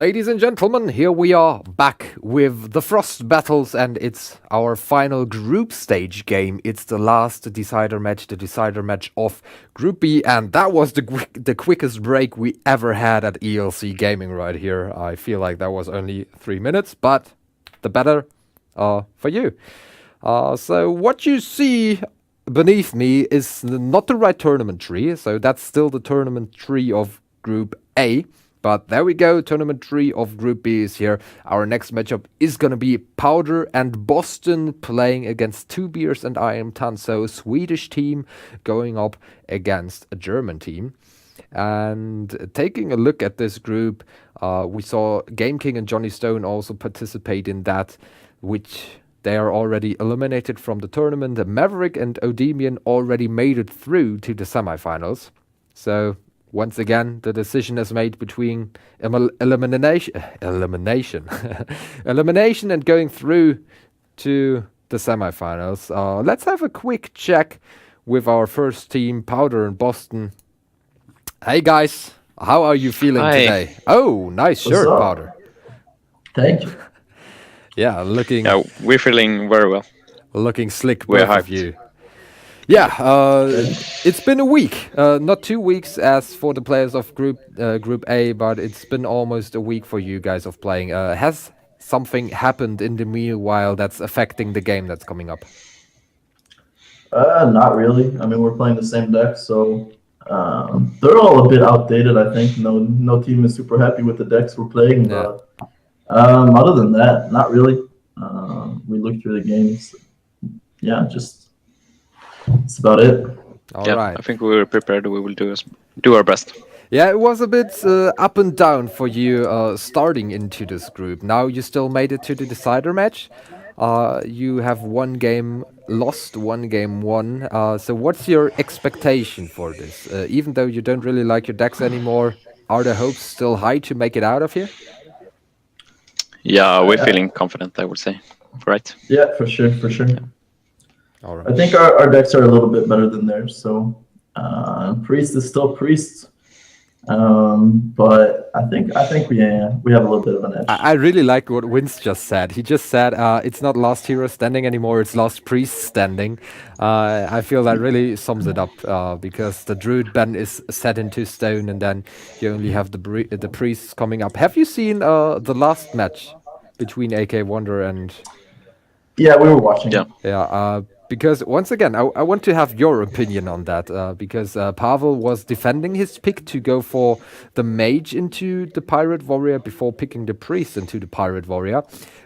Ladies and gentlemen, here we are back with the Frost Battles, and it's our final group stage game. It's the last decider match of Group B, and that was the quickest break we ever had at ELCGaming right here. I feel like that was only 3 minutes, but the better for you. So what you see beneath me is not the right tournament tree, so that's still the tournament tree of Group A. But there we go, tournament 3 of Group B is here. Our next matchup is gonna be Powder and Bozzzton playing against TwoBiers and IamThanh, so a Swedish team going up against a German team. And taking a look at this group, we saw Game King and Johnny Stone also participate in that, which they are already eliminated from the tournament. Maverick and Odemian already made it through to the semifinals. So once again, the decision is made between elimination and going through to the semifinals. Let's have a quick check with our first team, Powder and Bozzzton. Hey guys, how are you feeling today? Oh, nice shirt, Powder. Thank you. Yeah, we're feeling very well. Looking slick, both of you. Yeah, it's been a week, not 2 weeks as for the players of Group A, but it's been almost a week for you guys of playing. Has something happened in the meanwhile that's affecting the game that's coming up? Not really. I mean, we're playing the same deck, so they're all a bit outdated, I think. No team is super happy with the decks we're playing, but other than that, not really. We looked through the games. Yeah, that's about it. All right. I think we were prepared. We will do our best. Yeah, it was a bit up and down for you starting into this group. Now you still made it to the decider match. You have one game lost, one game won. So what's your expectation for this? Even though you don't really like your decks anymore, are the hopes still high to make it out of here? Yeah, we're feeling confident, I would say. Right? Yeah, for sure. Yeah. All right. I think our decks are a little bit better than theirs. So Priest is still Priest. But I think we have a little bit of an edge. I really like what Vince just said. He just said it's not Last Hero standing anymore, it's Last Priest standing. I feel that really sums it up because the Druid ban is set into stone, and then you only have the priests coming up. Have you seen the last match between AK Wonder and... Yeah, we were watching. Yeah. Because once again, I want to have your opinion on that. Because Pavel was defending his pick to go for the mage into the pirate warrior before picking the priest into the pirate warrior.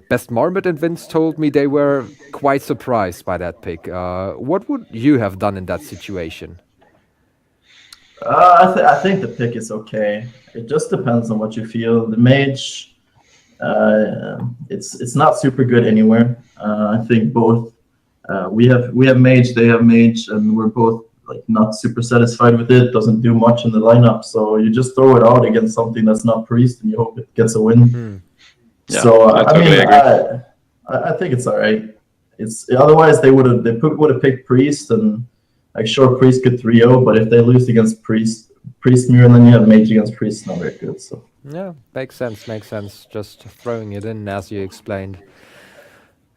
Best Marmot and Vince told me they were quite surprised by that pick. What would you have done in that situation? I think the pick is okay. It just depends on what you feel. The mage, it's not super good anywhere. I think both. We have mage, they have mage, and we're both like not super satisfied with it. Doesn't do much in the lineup, so you just throw it out against something that's not priest, and you hope it gets a win. Yeah, so I totally agree. I think it's all right. It's otherwise they would have picked priest, and like sure priest could 3-0, but if they lose against priest mirror, and then you have mage against priest, not very good. So yeah, makes sense. Just throwing it in as you explained.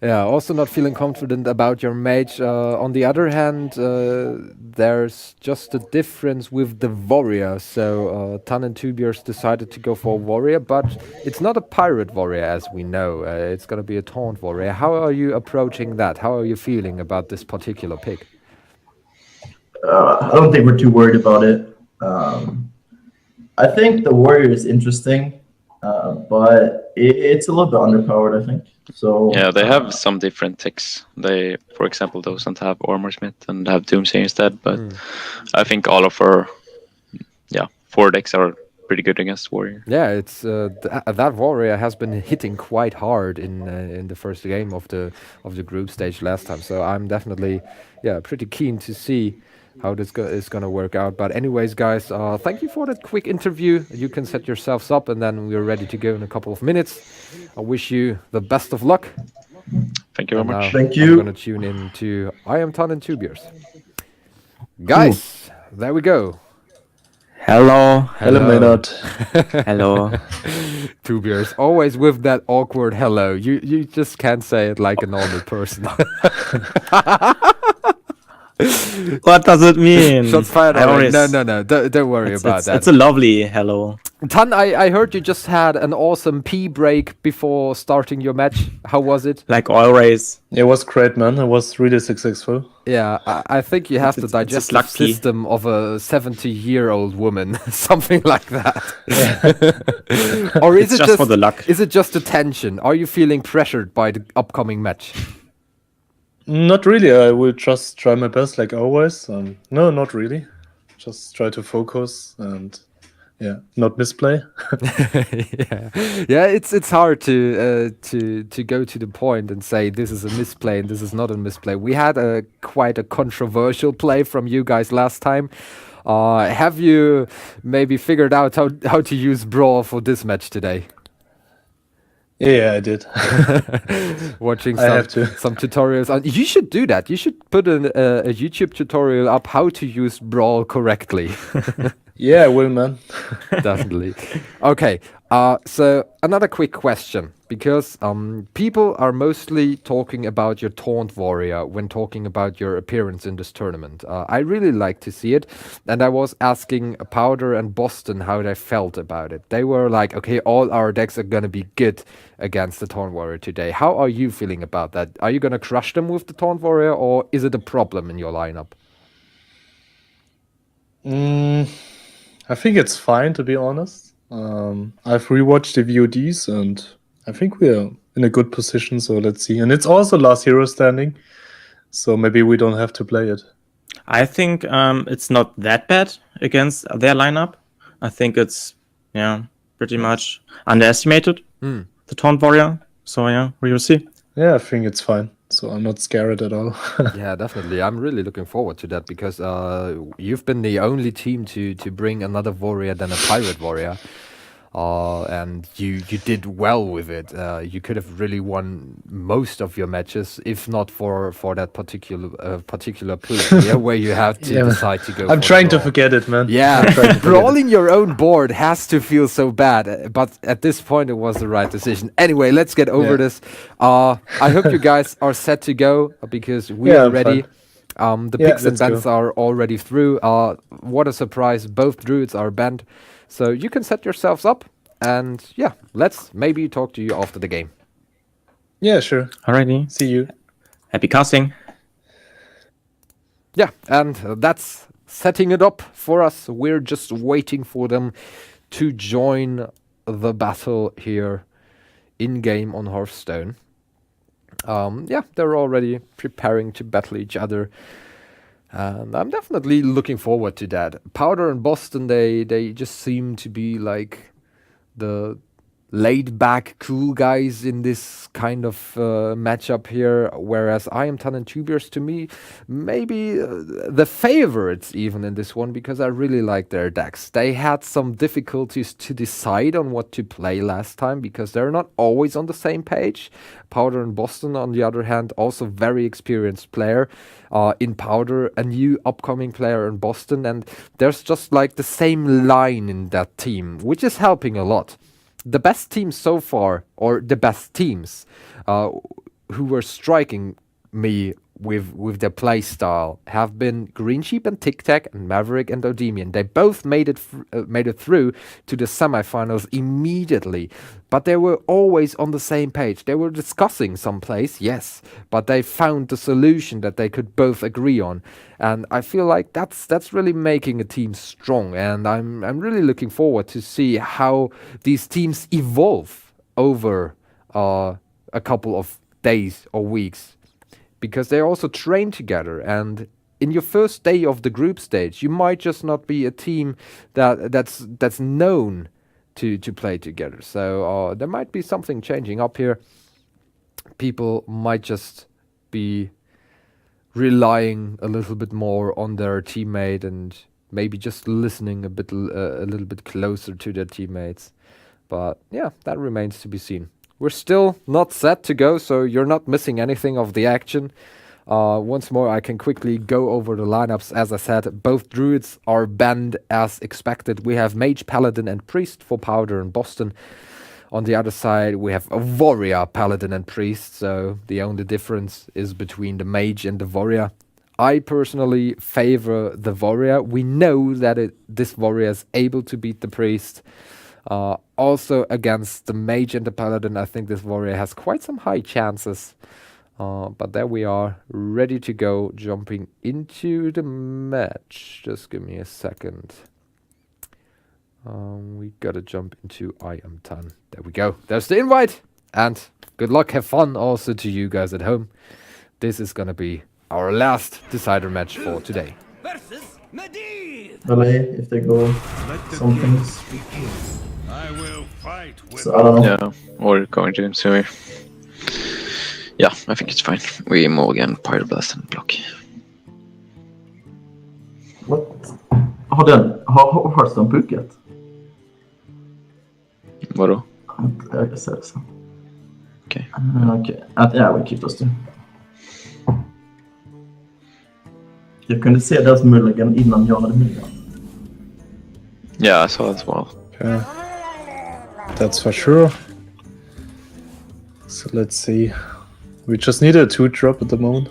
Yeah, also not feeling confident about your mage. On the other hand, there's just a difference with the warrior. So Tan and TwoBiers decided to go for a warrior, but it's not a pirate warrior as we know. It's going to be a taunt warrior. How are you approaching that? How are you feeling about this particular pick? I don't think we're too worried about it. I think the warrior is interesting, but it's a little bit underpowered, I think. So yeah, they have some different ticks. They, for example, doesn't have Armor Smith and have Doomsay instead. But I think all of our 4 decks are pretty good against warrior. Yeah, it's that warrior has been hitting quite hard in the first game of the group stage last time. So I'm definitely pretty keen to see how this is going to work out. But anyways, guys, thank you for that quick interview. You can set yourselves up, and then we're ready to go in a couple of minutes. I wish you the best of luck. Thank you very much. Thank you. I'm going to tune in to IamThanh and TwoBiers. Guys, there we go. Hello. Hello, Maynard. Hello. TwoBiers, always with that awkward hello. You just can't say it like a normal person. What does it mean? Shots fired I already. always- No. Don't worry about that. It's a lovely hello. Tan, I heard you just had an awesome pee break before starting your match. How was it? Like always. It was great, man. It was really successful. Yeah, I think you have the It's a digestive slug pee. system of a 70-year-old woman, something like that. Or is It's it just for the luck. Is it just the tension? Are you feeling pressured by the upcoming match? Not really. I will just try my best, like always. No, not really. Just try to focus and not misplay. yeah. It's hard to go to the point and say this is a misplay and this is not a misplay. We had quite a controversial play from you guys last time. Have you maybe figured out how to use Brawl for this match today? Yeah, I did. Watching I have to. some tutorials. You should do that. You should put a YouTube tutorial up how to use Brawl correctly. Yeah, I will, man. Definitely. Okay. So another quick question, because people are mostly talking about your Taunt Warrior when talking about your appearance in this tournament. I really like to see it, and I was asking Powder and Bozzzton how they felt about it. They were like, okay, all our decks are gonna be good against the Taunt Warrior today. How are you feeling about that? Are you gonna crush them with the Taunt Warrior, or is it a problem in your lineup? I think it's fine, to be honest. I've rewatched the VODs and I think we are in a good position, so let's see. And it's also last hero standing, so maybe we don't have to play it. I think it's not that bad against their lineup. I think it's pretty much underestimated, the Taunt Warrior. So we will see. Yeah, I think it's fine. So I'm not scared at all. Yeah, definitely. I'm really looking forward to that because you've been the only team to bring another warrior than a pirate warrior. And you did well with it. You could have really won most of your matches, if not for that particular play where you have to decide to go. I'm for trying the to brawl. forget it, man. Yeah, brawling your own board has to feel so bad, but at this point it was the right decision. Anyway, let's get over this. I hope you guys are set to go because we are I'm ready. fine. The Yeah, picks and let's bans go. are already through. What a surprise! Both druids are banned, so you can set yourselves up. And yeah, let's maybe talk to you after the game. Yeah, sure. Alrighty. See you. Happy casting. Yeah, and that's setting it up for us. We're just waiting for them to join the battle here in game on Hearthstone. Yeah, they're already preparing to battle each other. And I'm definitely looking forward to that. Powder and Bozzzton, they just seem to be like the laid-back, cool guys in this kind of matchup here, whereas IamThanh and TwoBiers, to me, maybe the favorites even in this one, because I really like their decks. They had some difficulties to decide on what to play last time, because they're not always on the same page. Powder and Bozzzton, on the other hand, also very experienced player. In Powder, a new upcoming player in Bozzzton, and there's just like the same line in that team, which is helping a lot. The best teams so far, or the best teams who were striking me with their play style, have been Green Sheep and Tic Tac and Maverick and Odemian. They both made it through to the semifinals immediately, but they were always on the same page. They were discussing some plays, yes, but they found the solution that they could both agree on, and I feel like that's really making a team strong. And I'm really looking forward to see how these teams evolve over a couple of days or weeks, because they also train together, and in your first day of the group stage, you might just not be a team that's known to play together. So there might be something changing up here. People might just be relying a little bit more on their teammate and maybe just listening a little bit closer to their teammates. But yeah, that remains to be seen. We're still not set to go, so you're not missing anything of the action. Once more, I can quickly go over the lineups. As I said, both druids are banned as expected. We have mage, paladin, and priest for powder and Bozzzton. On the other side, we have a warrior, paladin, and priest. So the only difference is between the mage and the warrior. I personally favor the warrior. We know that this warrior is able to beat the priest. Also against the mage and the paladin, I think this warrior has quite some high chances. But there we are, ready to go, jumping into the match. Just give me a second. We gotta jump into IamThanh. There we go. There's the invite. And good luck, have fun also to you guys at home. This is gonna be our last decider match for today. LA, if they go some things. I will fight with So I don't know. Yeah, or going to, so yeah, I think it's fine. We move again, Pyroblast and block. What? Har de puket? Vadå? Jag ser det sen. Okej. Okej. Ja, we keep those two. Jag kunde se deras mulligan innan jag hade mulligan. Yeah, I saw that as well. Okay. That's for sure. So let's see. We just need a 2-drop at the moment.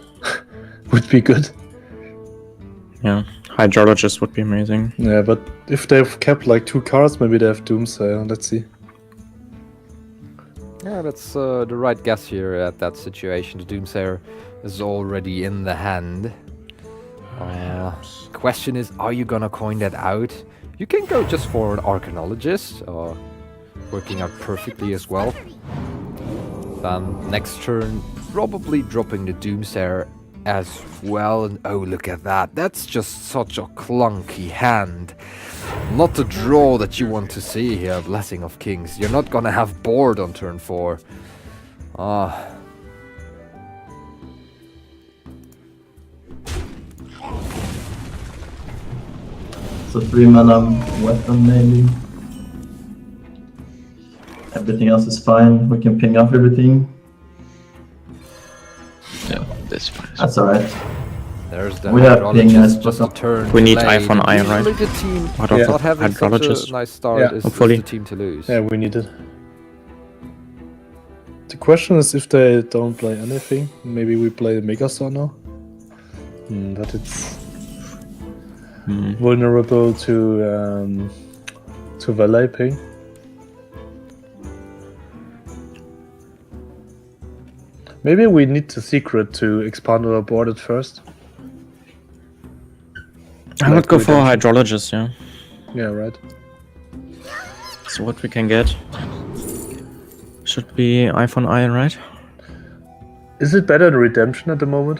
Would be good. Yeah, Hydrologist would be amazing. Yeah, but if they've kept like 2 cards, maybe they have Doomsayer. Let's see. Yeah, that's the right guess here at that situation. The Doomsayer is already in the hand. Question is, are you gonna coin that out? You can go just for an Archaeologist, working out perfectly as well. Then next turn, probably dropping the Doomsayer as well. And oh, look at that. That's just such a clunky hand. Not the draw that you want to see here, Blessing of Kings. You're not gonna have board on turn 4. So 3-mana weapon maybe. Everything else is fine. We can ping off everything. Yeah, that's fine. That's alright. There's the We have Hydrologist, ping, just a turn. We need delayed. iPhone I, right? Usually the team What of not having such Hydrologist? a nice start Yeah, is hopefully. the team to lose. Yeah, we need it. The question is if they don't play anything, maybe we play Megastar now. But it's vulnerable to Valet ping. Maybe we need the secret to expand our board at first. I would Like go for Redemption. Hydrologist, yeah. Yeah, right. So what we can get should be iPhone I, right? Is it better than Redemption at the moment?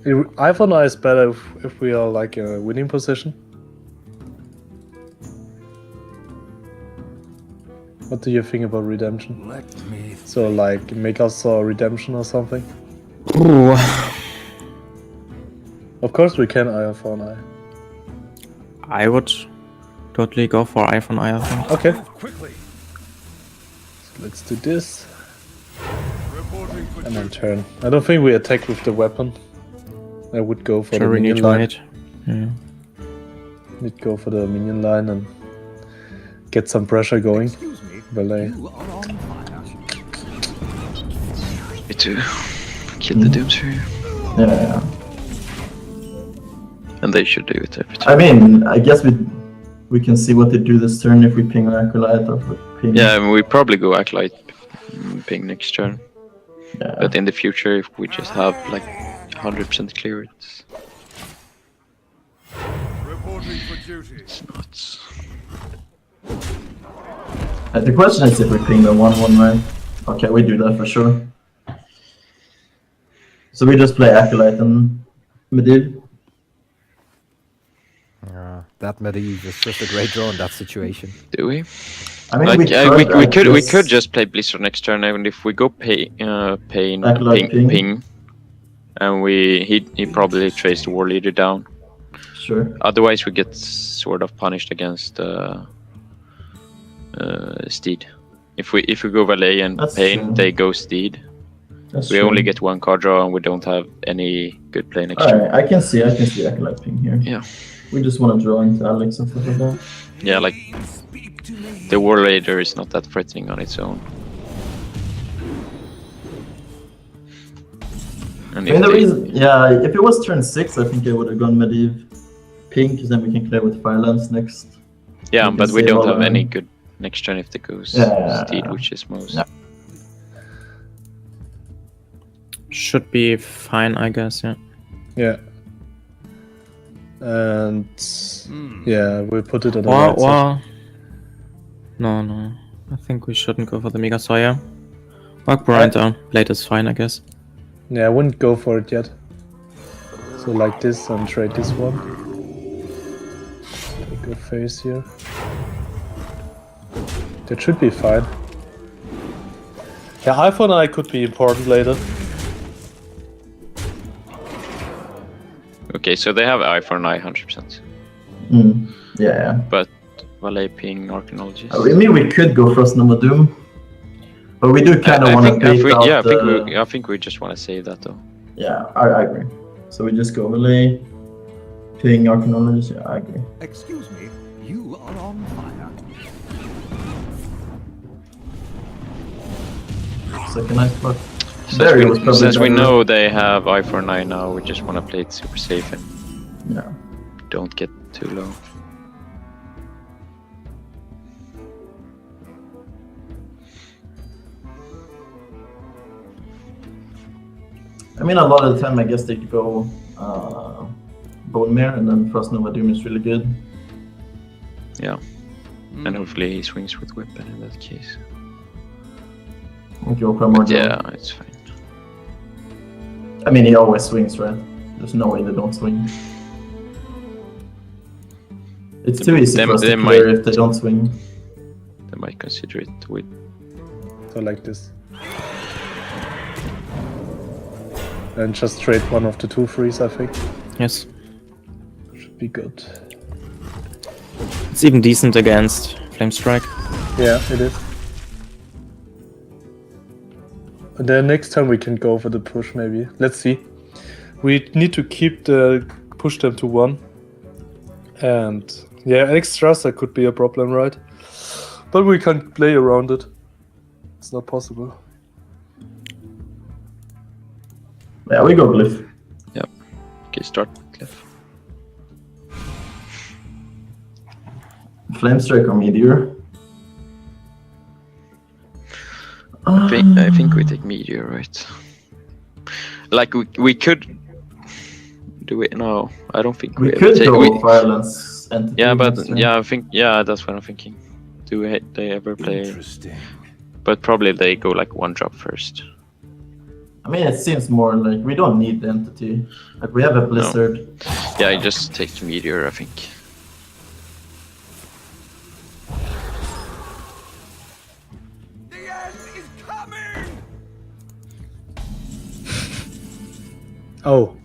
iPhone I is better if we are like in a winning position. What do you think about Redemption? let me So like make us a Redemption or something? Ooh. Of course we can iPhone I. I would totally go for iPhone I think. Okay, quickly. let's do this. Reporting for And then turn. I don't think we attack with the weapon. I would go for Sure, the we need minion to line. wait. Yeah. Need go for the minion line and get some pressure going. excuse me. Valet. You are on fire. Me too. Kill the Doomsayer. Yeah. And they should do it every I time. mean, I guess we can see what they do this turn if we ping an Acolyte or if we ping. Yeah, I mean, we probably go Acolyte ping next turn. Yeah. But in the future, if we just have like 100% clearance, Reporting for duty. it's nuts. The question is if we ping the 1/1, right? Okay, we do that for sure. So we just play Acolyte and Medivh. That Medivh is just a great draw in that situation. Do we? I mean, Like, we we just- could just play Blizzard next turn, and if we go Acolyte ping, and he probably trades the War Leader down. Sure. Otherwise, we get sort of punished against Steed. If we go Valet and That's Pain, true. they go Steed. That's We true. only get one card draw, and we don't have any good play next All turn. right, I can see Acolyte Ping here. Yeah. We just want to draw into Alex and stuff like that. Yeah, like the War Raider is not that threatening on its own. And I mean, the reason, yeah, if it was turn 6, I think I would have gone Medivh Pink, because then we can clear with Firelands next. yeah, we but can we save don't all have our- any good next turn if it goes Yeah. Steed, which is most. Yeah. Should be fine, I guess. Yeah. Yeah. And yeah, we'll put it on the Or, right side. no. I think we shouldn't go for the Mega Sawyer. Mark Brian late is fine, I guess. Yeah, I wouldn't go for it yet. So like this and trade this one. Take a face here. That should be fine. Yeah, iPhone I could be important later. Okay, so they have Eye for an Eye 100%. Yeah. But Valet Ping Archaeologist. I mean, we could go Frost Nova Doom. But we do kind of I want to think, bait out I think we just want to save that though. Yeah, I agree. So we just go Valet, Ping Archaeologist. Yeah, I agree. Excuse me, you are on fire. Second nice block. Barry was probably Since we better. know they have Eye for an Eye now, we just want to play it super safe and Yeah. don't get too low. I mean, a lot of the time, I guess they go Bone Mare, and then Frost Nova Doom is really good. Yeah. And hopefully he swings with weapon in that case. And go Primordial. Yeah, it's fine. I mean, he always swings, right? There's no way they don't swing. It's too easy They- for us they to clear might- if they don't swing. They might consider it with. So like this. And just trade one of the 2/3s, I think. Yes. Should be good. It's even decent against Flame Strike. Yeah, it is. And then next time we can go for the push, maybe. Let's see. We need to keep push them to 1. And yeah, extras that could be a problem, right? But we can play around it. It's not possible. Yeah, we go Glyph. Okay, start Cliff. Flamestrike or Meteor. I think we take Meteor, right? Like we could do it. No, I don't think We ever could take. go Violence Entity. Yeah, but next turn. yeah, I think that's what I'm thinking. Do they ever play? Interesting. But probably they go like one drop first. I mean, it seems more like we don't need the Entity. Like, we have a Blizzard. Yeah, I just take the Meteor, I think. The end is coming! Oh,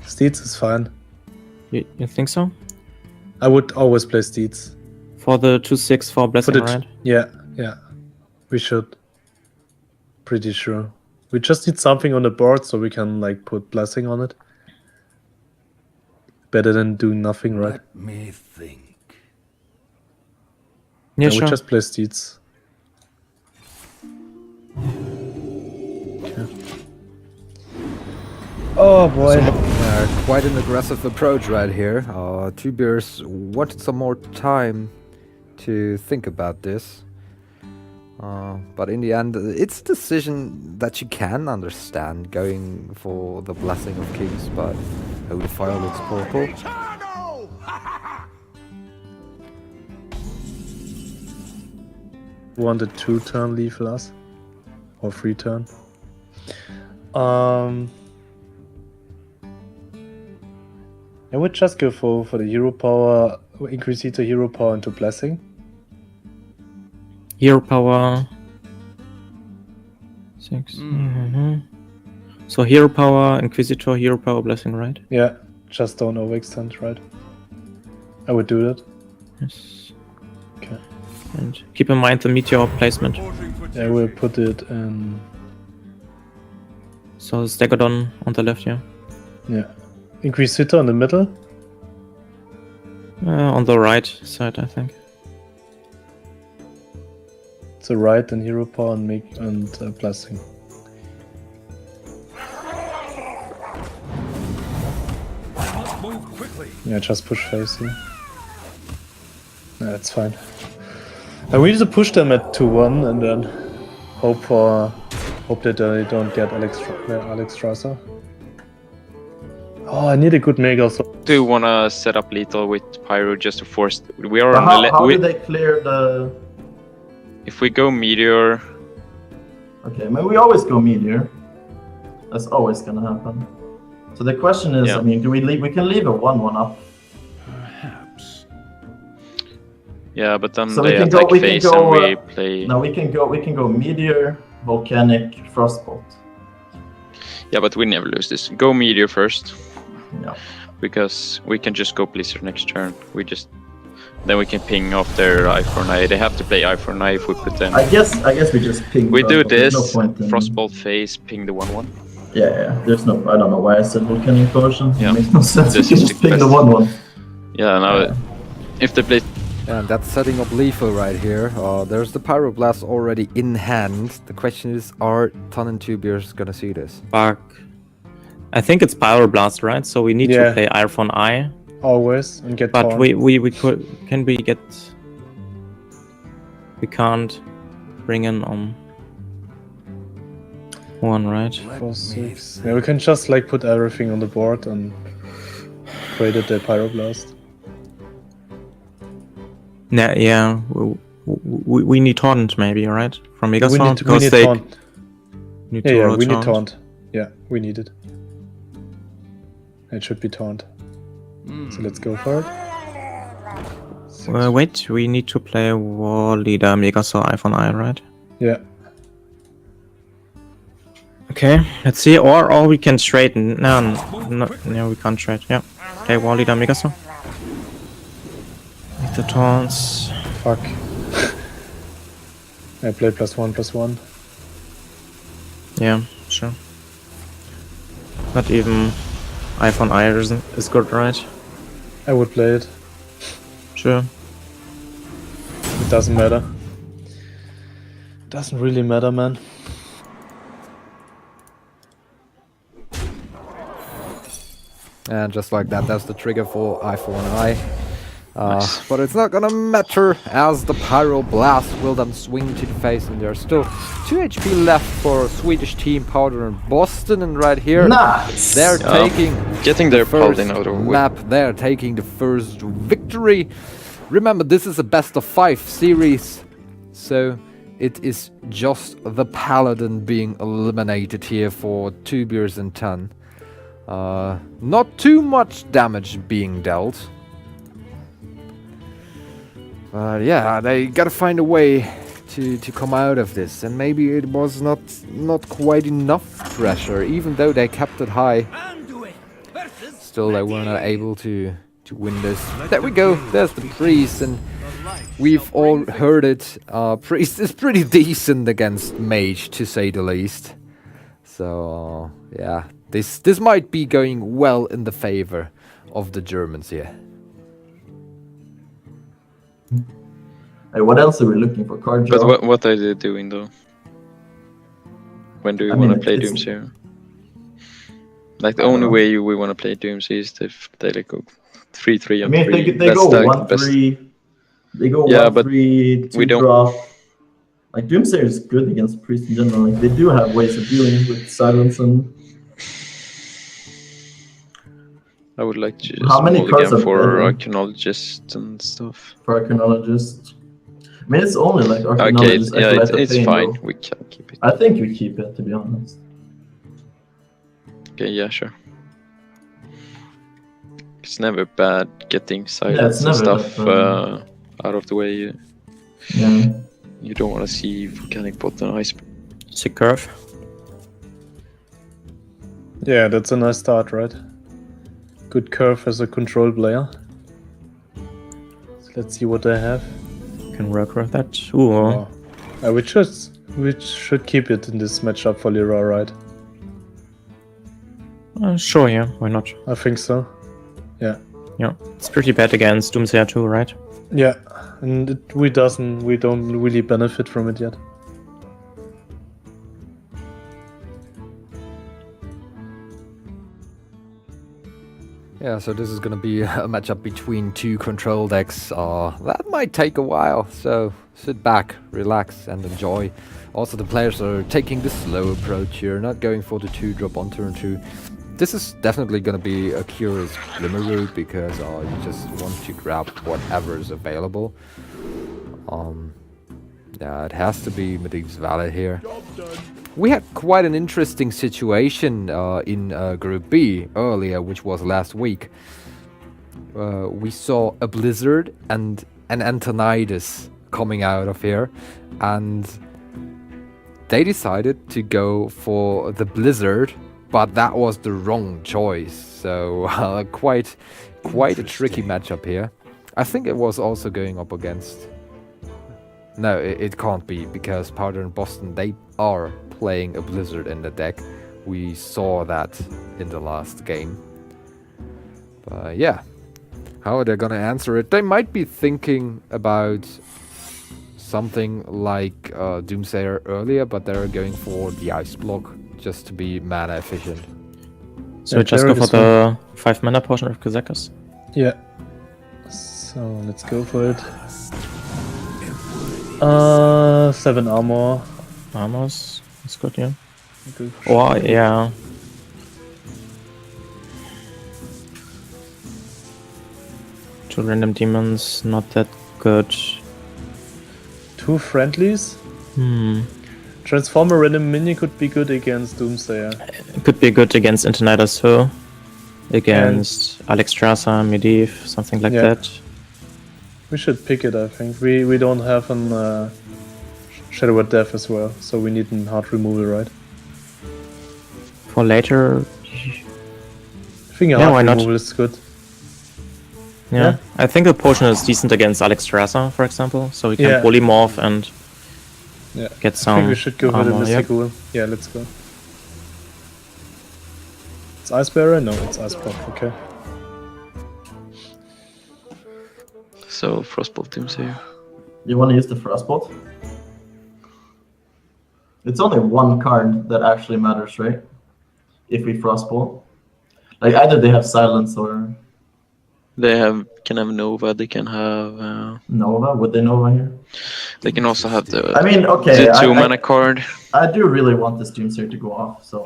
Steeds is fine. You think so? I would always play Steeds. For the 2/6 for Blessing, the right? Yeah. We should. Pretty sure. We just need something on the board so we can like put Blessing on it. Better than doing nothing, right? Let me think. Yeah, We sure. just play Steeds. Oh boy. Quite an aggressive approach right here. TwoBiers wanted some more time to think about this. But in the end, it's a decision that you can understand, going for the Blessing of Kings, but Holy Fire looks purple. Eternal! Wanted 2-turn Leafless or 3-turn. I would just go for the hero power, increase the hero power into Blessing. Hero power. 6. So hero power, Inquisitor, hero power, Blessing, right? Yeah, just don't overextend, right? I would do that. Yes. Okay. And keep in mind the meteor placement. Reporting I will put it in. So Stegodon on the left, yeah. Yeah. Inquisitor in the middle. On the right side, I think. To right and hero power and blessing. Must move quickly. Yeah, just push face here. Yeah, that's fine. I need to push them at 2-1 and then hope that they don't get Alex Strasser. Oh, I need a good Mega. Do you want to set up lethal with Pyro just to force? We are But on the how do they clear the? If we go Meteor, Okay, I mean, we always go Meteor. That's always gonna happen. So the question is, Yeah. I mean, do we leave? We can leave a 1-1 up. Perhaps. yeah, but then So we they can attack go- we can face go, and we play. Now we can go Meteor, Volcanic, Frostbolt. Yeah, but we never lose this. Go Meteor first, Yeah. because we can just go Blizzard next turn. Then we can ping off their I4-9. They have to play I4-9 if we put them. I guess we just ping. We do Frostbolt. There's this, no point in- Frostbolt face, ping the 1-1. Yeah. There's no. I don't know why I said Volcanic Potion. Yeah. It makes no sense. This We can is just the ping the best. 1-1. Yeah, now if they play, And that's setting up lethal right here. There's the Pyroblast already in hand. The question is, are TwoBiers and TwoBiers gonna see this? Fuck. I think it's Pyroblast, right? So we need Yeah. to play Iron Eye. Always and get But taunt. we could, can we get... We can't bring in on one, right? 4-6. Yeah, we can just like put everything on the board and create the Pyroblast. Nah, yeah, we need taunt maybe, right? From Mega We need because they taunt. need Yeah, to we need taunt. taunt. Yeah, we need it. It should be taunt. So let's go for it. Wait, we need to play War Leader Megasaur iPhone Eye, right? Yeah. Okay, let's see. Or we can straighten. No, we can't trade. Yeah. Okay, War Leader Megasaur. With the taunts. Fuck. I play +1/+1. Yeah, sure. Not even iPhone Eye is good, right? I would play it. Sure. It doesn't matter. Doesn't really matter, man. And just like that, that's the trigger for iPhone I. But it's not gonna matter, as the Pyroblast will then swing to the face, and there's still 2 HP left for Swedish team Powder and Bozzzton, and right here Nice. they're taking getting their first Paladin out of the way. map, they're taking the first victory. Remember, this is a best of 5 series, so it is just the Paladin being eliminated here for TwoBiers and IamThanh. Not too much damage being dealt. But yeah, they gotta find a way to come out of this, and maybe it was not quite enough pressure, even though they kept it high. Still, they were not able to win this. There we go. There's the Priest, and we've all heard it. Priest is pretty decent against Mage, to say the least. So yeah, this might be going well in the favor of the Germans here. Hey, what else are we looking for? Card draw? But what are they doing though? When do we I want mean, to play it's- Doomsayer? Like the only way we want to play Doomsayer is if they like go 3-3 I on mean, if 3. they That's go like the best. 1-3. They go Yeah, 1-3, but 2 we don't- drop. Like Doomsayer is good against Priest in general. Like, they do have ways of dealing with silence and. I would like to How just many hold cards again are for better? archaeologists and stuff. For Archaeologist. I mean, it's only like Okay, Archaeologist. it's fine. We can keep it. I think we keep it, to be honest. Okay, yeah, sure. It's never bad getting silence and never stuff that out of the way. Yeah. You don't want to see volcanic bot and ice. Sick curve. Yeah, that's a nice start, right? Good curve as a control player. So let's see what they have. Can work with that. Ooh. Oh. I would just We should keep it in this matchup for Leroy, right? Sure, yeah, why not? I think so. Yeah. Yeah, it's pretty bad against Doomsayer too, right? Yeah, and we don't really benefit from it yet. Yeah, so this is gonna be a matchup between two control decks. That might take a while, so sit back, relax, and enjoy. Also, the players are taking the slow approach here, not going for the 2-drop on turn 2. This is definitely gonna be a curious glimmer route because you just want to grab whatever is available. Yeah, it has to be Medivh's Valley here. We had quite an interesting situation in Group B earlier, which was last week. We saw a Blizzard and an Antonidas coming out of here, and they decided to go for the Blizzard, but that was the wrong choice. So quite a tricky matchup here. I think it was also going up against... No, it can't be, because Powder and Bozzzton, they are playing a Blizzard in the deck. We saw that in the last game. But yeah, how are they gonna answer it? They might be thinking about something like Doomsayer earlier, but they're going for the Ice Block just to be mana efficient. So just go for the 5 mana portion of Kazakas? Yeah. So let's go for it. 7 armor. Armors, that's good, yeah. Good. Or, yeah. Two random demons, not that good. 2 friendlies. Transformer random minion could be good against Doomsayer. It could be good against Antonidas too. Against Alexstrasza, Medivh, something like that. We should pick it, I think. We don't have an Shadow at Death as well, so we need a hard removal, right? For later, I think a Yeah, hard why not? removal is good. yeah. I think the potion is decent against Alexstrasza, for example, so we can Yeah. polymorph and Yeah. get I some think we should go for the armor, yeah. mystical. Yeah, let's go. It's Ice Bearer? No, it's Ice Block, okay. So Frostbolt Doomsayer. You want to use the Frostbolt? It's only one card that actually matters, right? If we Frostbolt. Like, either they have Silence or... They can have Nova, they can have... Nova? Would they Nova here? They can also have the, I mean, okay, the 2 mana card. I do really want this Doomsayer to go off, so...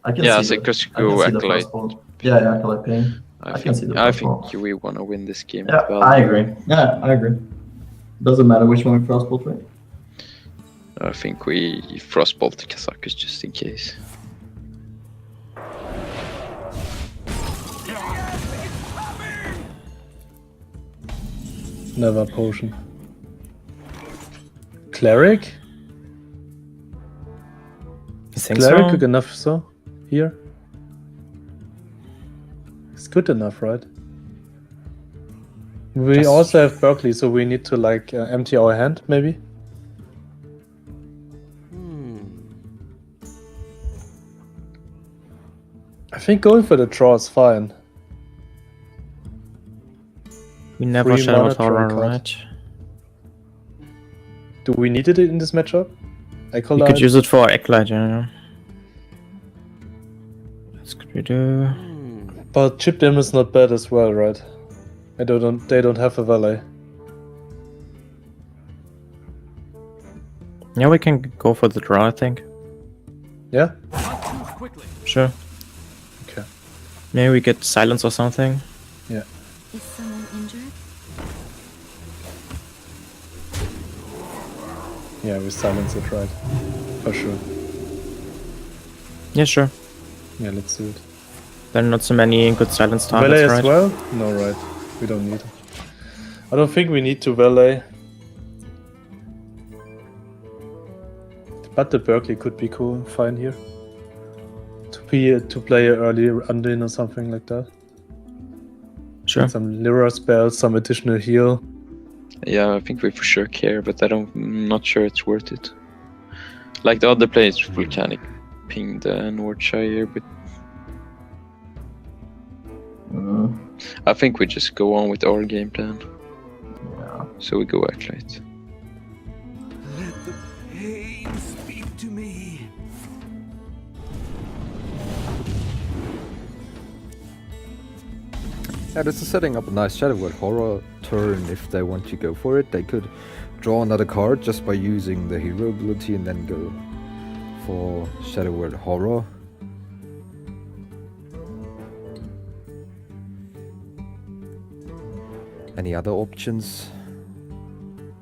I can Yeah, see so the- because you I can go see the Acolyte. Frostbolt. Yeah, Acolyte Pain. I can see the I Frostbolt. think we want to win this game Yeah, as well. I agree. Yeah, I agree. Doesn't matter which one we Frostbolt, right? I think we Frostbolt Kazakus just in case. Never potion. Cleric? You think Cleric so? good enough, so? Here? It's good enough, right? We also have Berkeley, so we need to like empty our hand, maybe? I think going for the draw is fine. We never 3 Shadow mana Tower, draw card. right? Do we need it in this matchup? You Acolyte? could use it for Acolyte, yeah. What could we do? But chip them is not bad as well, right? They don't have a valet. Yeah, we can go for the draw, I think. Yeah? Sure. Okay. Maybe we get silence or something. Yeah. Is someone injured? Yeah, we silence it, right? For sure. Yeah, sure. Yeah, let's do it. There are not so many good silence targets, Valet right? as well? No, right. We don't need it. I don't think we need to valet. But the Berkeley could be cool, fine here. To play an early Undine or something like that. Sure. Some Lyra spells, some additional heal. Yeah, I think we for sure care, but I'm not sure it's worth it. Like the other players, Volcanic pinged Northshire, but I think we just go on with our game plan. Yeah. So we go Acolyte. Let the pain speak to me. Yeah, this is setting up a nice StriveWire horror turn. If they want to go for it, they could draw another card just by using the hero ability and then go for StriveWire horror. Any other options?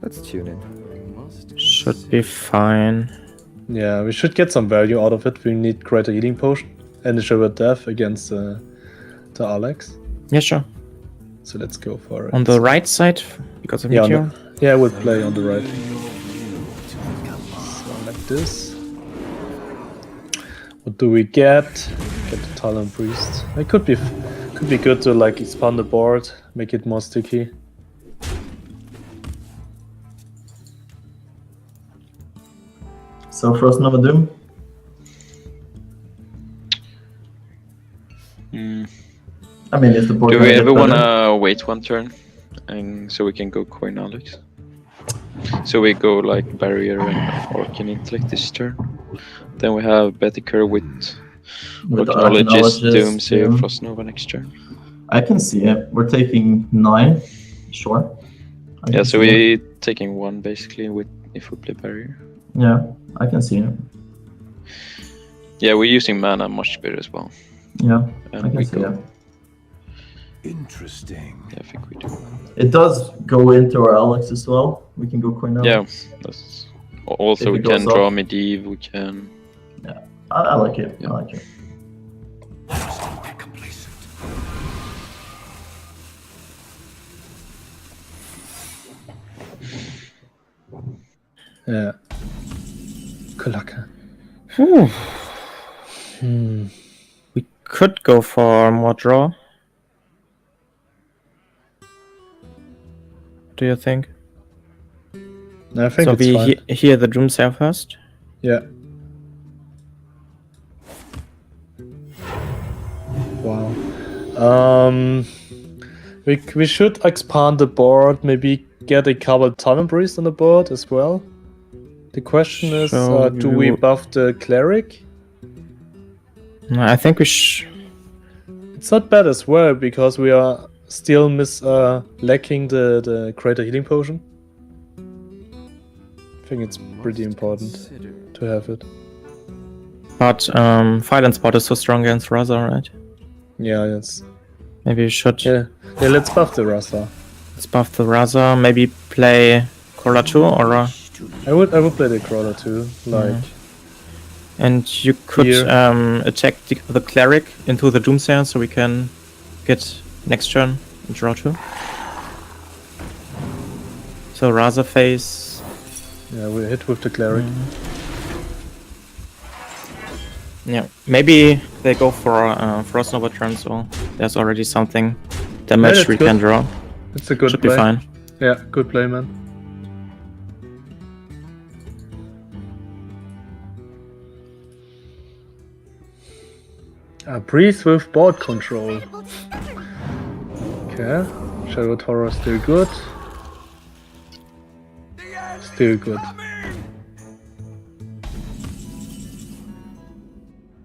Let's tune in. Should be fine. Yeah, we should get some value out of it. We need greater healing potion and a Shiver Death against the Alex. Yeah, sure. So let's go for it. On the right side, because of Yeah, Meteor. yeah, I would play on the right. So like this. What do we get? Get the Talon Priest. It could be good to like expand the board, make it more sticky. So Frost Nova Doom. I mean, if the board Do gonna we get ever better? wanna wait one turn, and so we can go Coin Alex? So we go like Barrier and Arcane Intellect this turn. Then we have Betty Kerr with With the Archaeologist, Archaeologist, Doomsayer, yeah. Frost Nova next turn. I can see it. We're taking 9. Sure. I Yeah, can so see it. we taking 1 basically with if we play Barrier. Yeah, I can see it. Yeah, we're using mana much better as well. Yeah, And I we can see go. it. Interesting. Yeah, I think we do. It does go into our Alex as well. We can go Coin Yeah, Alex. that's also If we it goes can draw off. Medivh, we can. I like it. Yeah. I like it. Don't get complacent. Yeah. Kulaka. Whew. We could go for more draw. Do you think? I think So it's we fine. hear the Doomsayer first. Yeah. Wow. We should expand the board. Maybe get a couple Talon Priest on the board as well. The question is, So do you- we buff the Cleric? No, I think we It's not bad as well because we are still lacking the greater healing potion. I think it's pretty important to have it. But Violence Spot is so strong against Raza, right? Yeah, yes. Maybe we should. Yeah, let's buff the Rasta. Let's buff the Raza. Maybe play Crawler 2 or I would play the Crawler too. Like, and you could Here. attack the Cleric into the Doomsayer so we can get next turn and draw 2. So Raza face. yeah, we hit with the Cleric. Yeah, maybe they go for Frost Nova turn, so there's already something damage that's we good. can draw. It's a good Should play. be fine. Yeah, good play, man. Breathe with board control. Okay, Shadow Horror still good. Still good.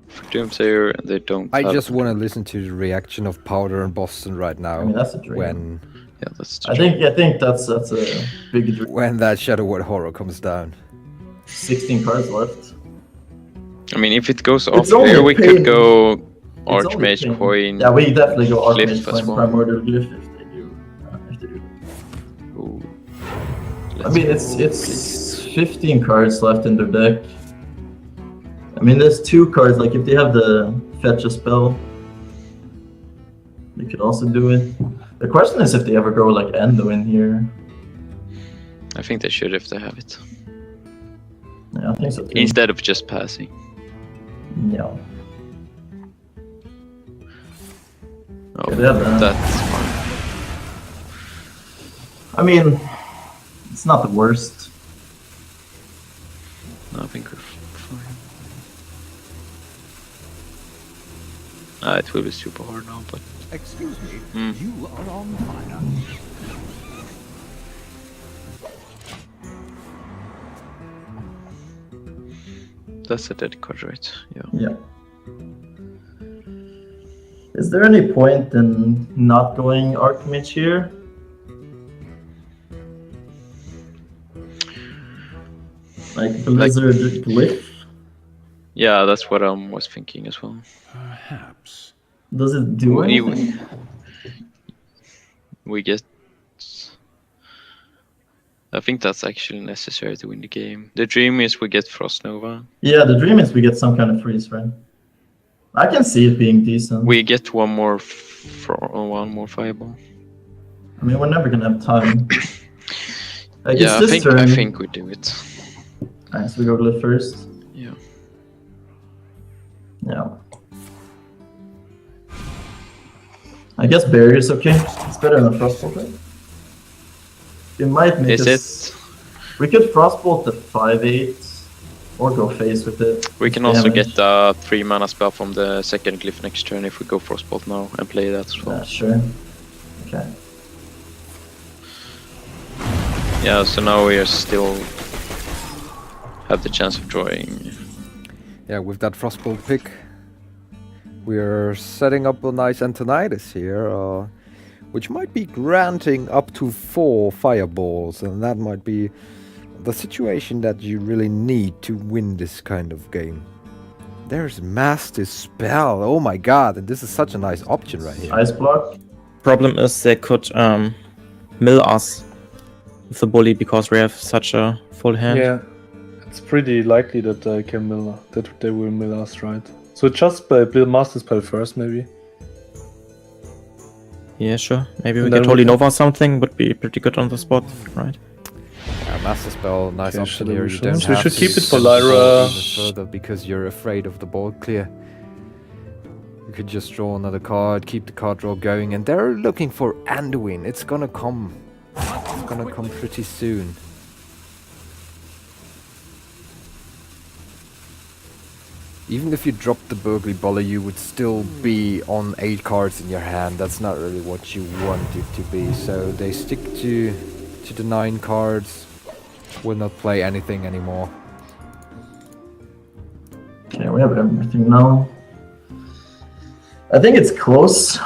For Doomsayer, they don't. I have- just want to listen to the reaction of Powder and Bozzzton right now. I mean, that's a dream. Yeah, that's. I think that's a big dream. When that StriveWire horror comes down. 16 cards left. I mean, if it goes off It's only here, a we pain. could go It's only Archmage pain. Coin. Yeah, we definitely go Glyph Archmage as Coin, well. Primordial Glyph if they do. If they do. Ooh. I Let's mean, go, it's please. 15 cards left in their deck. I mean, there's 2 cards. Like if they have the fetch a spell, they could also do it. The question is if they ever go like Endo in here. I think they should if they have it. Yeah, I think so too. Instead of just passing. Yeah. Oh, Yeah, they have that. that's fine. I mean, it's not the worst. No, I think we're It will be super hard now, but Excuse me, Mm. you are on fire. that's a dead card, right? Yeah. Yeah. Is there any point in not going Archmage here? Like Blizzard Glyph? Yeah, that's what I was thinking as well. Perhaps. Does it do We- anything? We get. I think that's actually necessary to win the game. The dream is we get Frost Nova. Yeah, the dream is we get some kind of freeze, right? I can see it being decent. We get one more fireball. I mean, we're never gonna have time. I guess Yeah, I this think turn. I think we do it. Alright, so we go Glyph first. Yeah. Yeah. I guess barrier is okay. It's better than frostbolt, right? It might make Is us... it? We could frostbolt the 5/8 or go face with it. We can also get a 3 mana spell from the second glyph next turn if we go Frostbolt now and play that as well. Yeah, sure. Okay. Yeah, so now we are still have the chance of drawing. Yeah, with that Frostbolt pick, we're setting up a nice Antonidas here, which might be granting up to 4 fireballs, and that might be the situation that you really need to win this kind of game. There's Master Spell, oh my god, and this is such a nice option right here. Ice block. Problem is they could mill us with the bully because we have such a full hand. Yeah, it's pretty likely that they can that they will mill us, right? So just build Master Spell first, maybe. Yeah, sure. Maybe we And get then Holy we- Nova something, would be pretty good on the spot, right? Yeah, Master Spell, nice Okay, option Shadow here. You Visions. don't We have should to keep it for send the ball Lyra. even further because you're afraid of the ball clear. You could just draw another card, keep the card draw going, and they're looking for Anduin. It's gonna come. It's gonna come pretty soon. Even if you drop the Burgly Boller, you would still be on 8 cards in your hand. That's not really what you want it to be. So they stick to the 9 cards. Will not play anything anymore. Okay, we have everything now. I think it's close.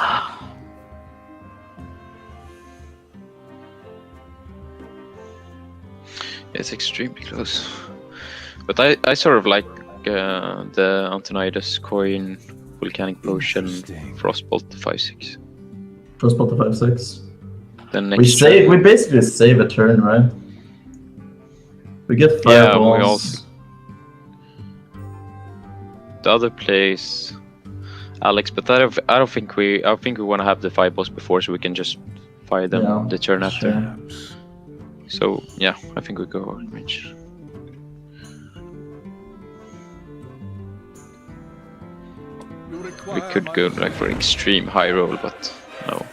It's extremely close. But I sort of like the Antonidas coin, Volcanic Potion, Interesting. Frostbolt 5/6. Frostbolt to 5/6. Then We next save. turn- We basically save a turn, right? We get Yeah, fireballs. we also. The other plays Alex, but I don't think we. I think we want to have the fireballs before, so we can just fire them Yeah, the turn after. sure. Perhaps. So yeah, I think we go Archmage. You We require could my go like for extreme high roll, but no.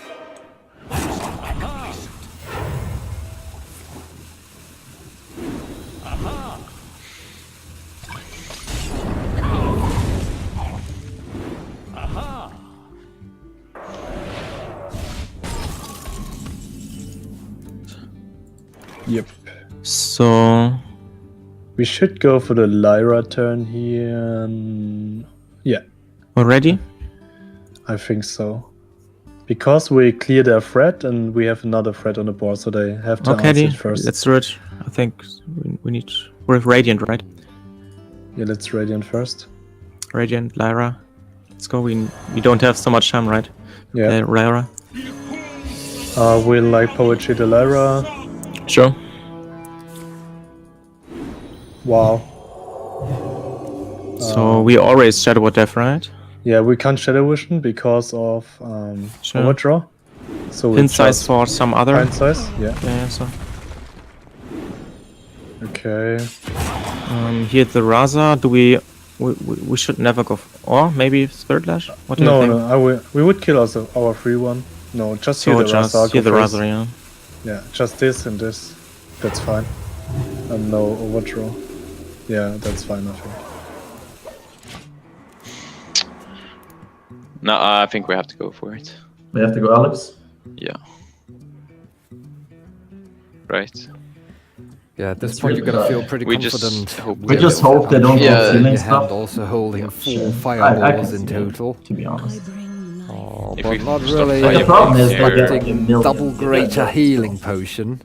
Yep. So We should go for the Lyra turn here. Yeah, already? I think so. Because we clear their threat and we have another threat on the board, so they have to Okay, answer it first. let's do it. I think we need. We're with Radiant, right? Yeah, let's Radiant first. Radiant, Lyra. Let's go. We don't have so much time, right? Yeah. Lyra. We'll like poetry the Lyra. Sure. Wow. So we always Shadow Death, right? Yeah, we can't Shadow Vision because of Sure. Overdraw. So we Pin size just for some other. Pin size, yeah. Yeah, so Okay. here the Raza. Do we should never go. Or maybe third lash. What do you No, think? no, we would kill us our free one. No, just So here the just Raza. here the go first. Raza, yeah. Yeah, just this and this. That's fine. And no overdraw. Yeah, that's fine, I think. No, I think we have to go for it. We have to go, Alex. Yeah. Right. Yeah, at this It's point you're gonna really feel bad. pretty We just confident. hope We Yeah, just hope they don't Yeah, go Your ceiling hand stuff. also holding four I fireballs can in see it, total. to be honest. Oh, If but we not stop really. fighting The problem is here- they get Expecting like a million. double They get greater millions healing still. potion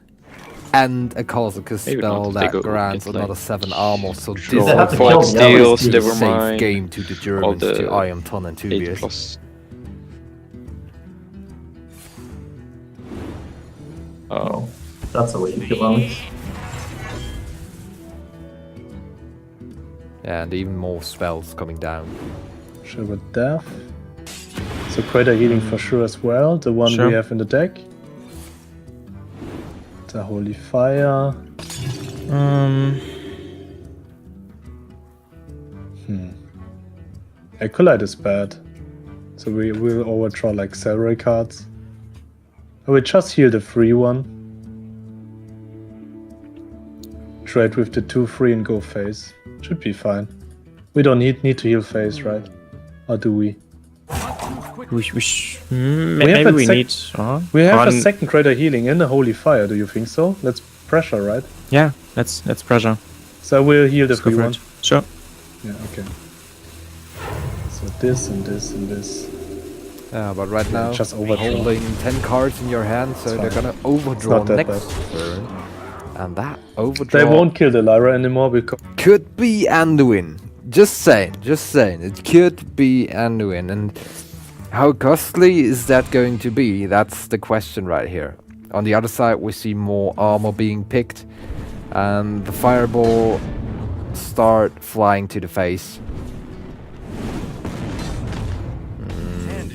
and a Kazakus Maybe spell not, they that go grants get, like, another 7 armor. So this Draw They have to is kill five the steals, others, never too. a safe mind. game to the All Germans, the to IamThanh and 8 TwoBiers. plus. Oh, that's the way you kill Alex. And even more spells coming down. Sure, with death. So greater healing for sure as well. The one Sure. we have in the deck. The holy fire. Acolyte is bad. So we will overdraw like several cards. I will just heal the free one. Trade with the 2-3 and go face. Should be fine. We don't need to heal face, right? Or do we? Maybe a we sec- need. We have a one- second greater healing in the holy fire, do you think so? Let's pressure, right? Yeah, let's pressure. So we'll heal the Let's go free for one. it. Sure. Yeah, okay. So this and this and this. Yeah, but right now, just overdraw. holding 10 cards in your hand, so It's they're fine. gonna overdraw not that next turn. And that overdraw They won't kill the Lyra anymore because could be Anduin. Just saying. It could be Anduin. And how costly is that going to be? That's the question right here. On the other side, we see more armor being picked. And the fireball start flying to the face.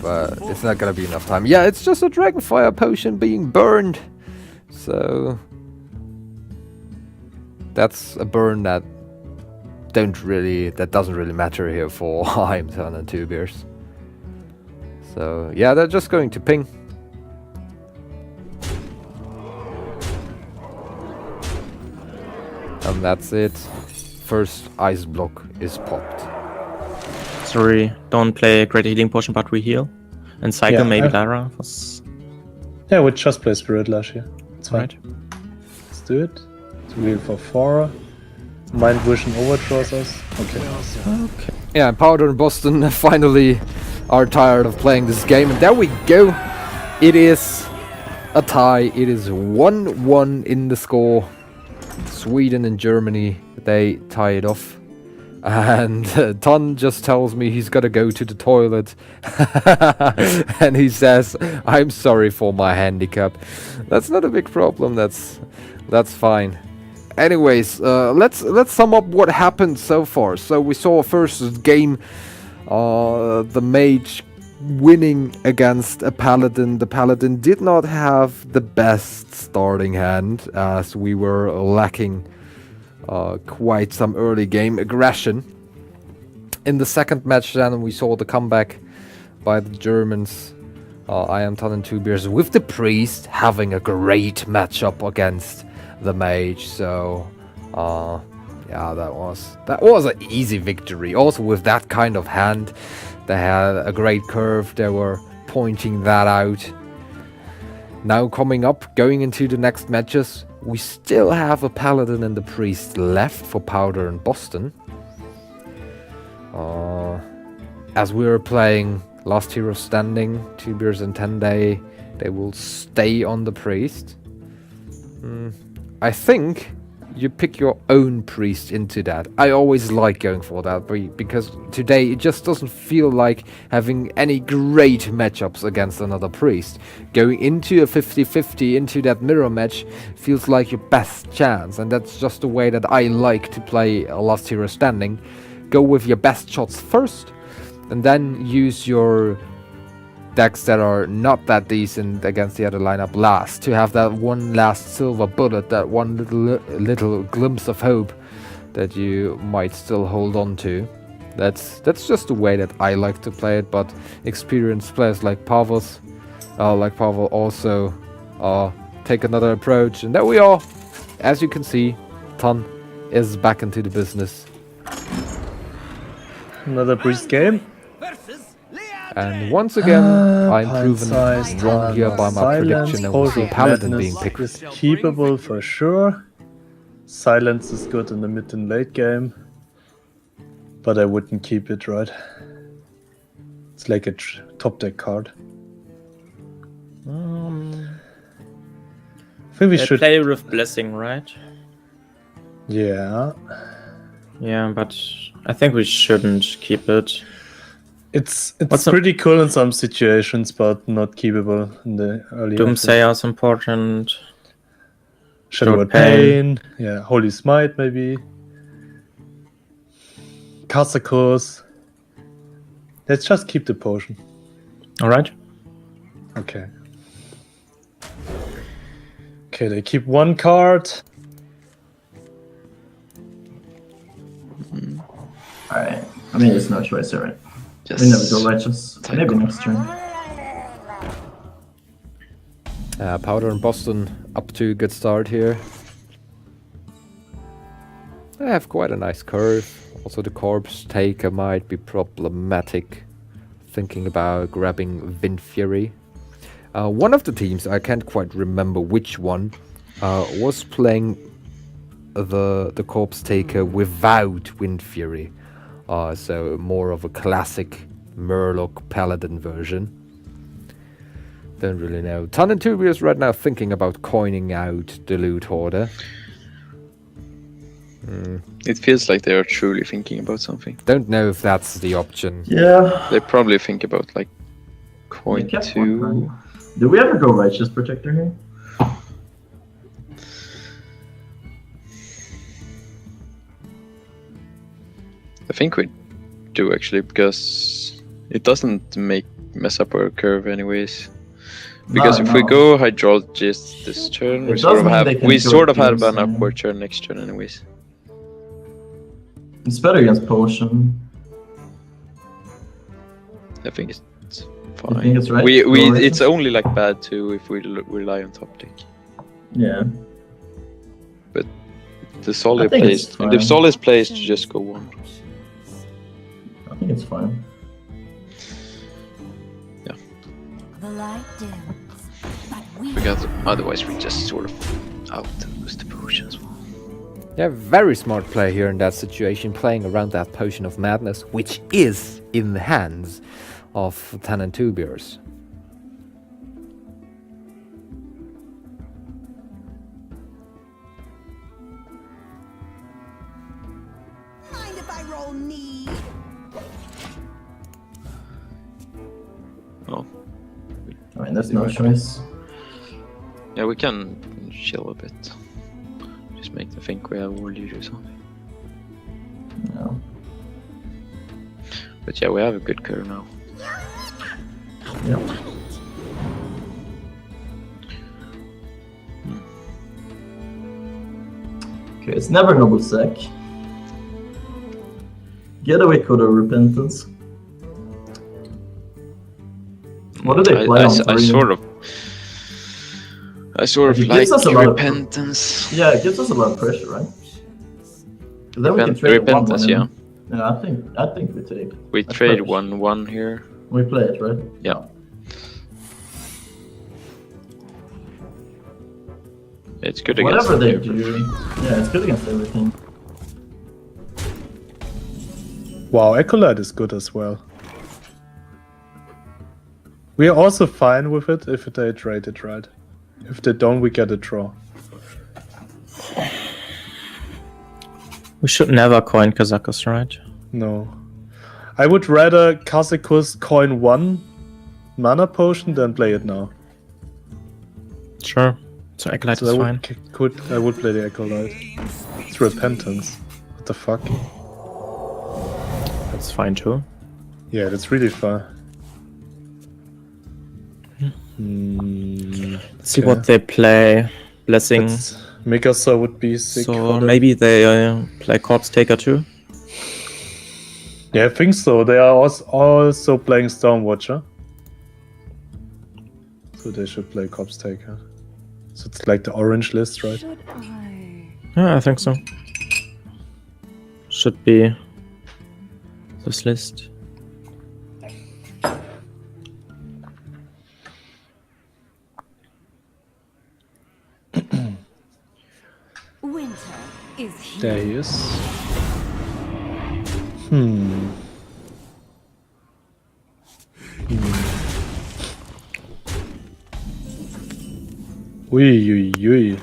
But it's not gonna be enough time. Yeah, it's just a Dragonfire potion being burned. So that's a burn that doesn't really matter here for IamThanh and TwoBiers. So yeah, they're just going to ping. And that's it. First ice block is popped. Sorry, don't play great healing potion, but we heal. And cycle Yeah, maybe I- Lyra was yeah, we just play Spirit Lash here. It's fine. right. Let's do it. So we heal for 4. Mind Vision overdraws us. Okay. Okay. Yeah, and Powder and Bozzzton finally are tired of playing this game. And there we go. It is a tie. It is 1-1 in the score. Sweden and Germany, they tie it off. And Thanh just tells me he's gotta go to the toilet. And he says, I'm sorry for my handicap. That's not a big problem. That's fine. Anyways, let's sum up what happened so far. So we saw first game, the mage winning against a paladin. The paladin did not have the best starting hand, as we were lacking quite some early game aggression. In the second match then we saw the comeback by the Germans, IamThanh and TwoBiers, with the priest having a great matchup against the mage. So yeah, that was an easy victory. Also with that kind of hand, they had a great curve. They were pointing that out. Now coming up, going into the next matches, we still have a paladin and the priest left for Powder and Bozzzton. As we were playing Last Hero Standing, TwoBiers and 10 Day, they will stay on the priest. I think you pick your own priest into that. I always like going for that, because today it just doesn't feel like having any great matchups against another priest. Going into a 50-50, into that mirror match, feels like your best chance, and that's just the way that I like to play a Last Hero Standing. Go with your best shots first, and then use your decks that are not that decent against the other lineup last, to have that one last silver bullet, that one little glimpse of hope that you might still hold on to. That's just the way that I like to play it, but experienced players like Pavel also take another approach, and there we are. As you can see, Thanh is back into the business. Another priest game. And once again, I'm Pint proven sized wrong here by my prediction and we see Paladin being Madness picked. is keepable for sure. Silence is good in the mid and late game. But I wouldn't keep it, right? It's like a top deck card. I think we They should. play with Blessing, right? Yeah. Yeah, but I think we shouldn't keep it. It's What's pretty cool in some situations, but not keepable in the early. Doomsayer is important. Shadow Pain. Yeah, Holy Smite maybe. Kazakus. Let's just keep the potion. Alright. Okay. Okay, they keep one card. Alright. I mean, there's no choice here, right? Just We never go righteous. Maybe next turn. Powder and Bozzzton up to a good start here. They have quite a nice curve. Also the Corpse Taker might be problematic. Thinking about grabbing Wind Fury. One of the teams, I can't quite remember which one, was playing the Corpse Taker without Wind Fury. So more of a classic Murloc Paladin version. Don't really know. IamThanh and TwoBiers right now thinking about coining out the loot hoarder. It feels like they are truly thinking about something. Don't know if that's the option. Yeah. They probably think about like We coin kept one 2. card. Do we ever go righteous protector here? I think we do actually, because it doesn't mess up our curve anyways. Because if we go hydrologist this turn, It we sort does of mean have they can we go sort of have an Doomsayer. upward turn next turn anyways. It's better against potion. I think it's You fine. think it's right? We Go it's righteous? only like bad too if we rely on top deck. Yeah. The solid think it's place, the fine. solid place to just go 1. I think it's fine. The light dims, but we Because otherwise we just sort of out lose the potions. Yeah, very smart play here in that situation, playing around that Potion of Madness, which is in the hands of IamThanh and TwoBiers. Mind if I roll need? Oh, I mean, there's no choice. yeah, we can chill a bit. Just make them think we have war lead or something. No. But yeah, we have a good curve now. Yep. Okay, it's never Noble Sec. Getaway Code of Repentance. What do they play on I three? sort of It like gives us a lot of- repentance. Yeah, it gives us a lot of pressure, right? 'Cause then we can trade Repentance, one yeah. in. Yeah, I think we take. We That's trade fresh. 1/1 here. We play it, right? Yeah. It's good against Whatever they everything. do. Yeah, it's good against everything. Wow, Acolyte is good as well. We are also fine with it if they trade it right. If they don't, we get a draw. We should never coin Kazakus, right? No. I would rather Kazakus coin 1 mana potion than play it now. Sure. So Acolyte So is I fine. I would play the Acolyte. It's Repentance. What the fuck? That's fine too. Yeah, that's really fun. Let's see what they play. Blessing. Mikasa would be sick. So for that. maybe they play Corpse Taker too. Yeah, I think so. They are also playing Stormwatcher. So they should play Corpse Taker. So it's like the orange list, right? should I? Yeah, I think so. Should be this list. There he is. Hmm. Ui.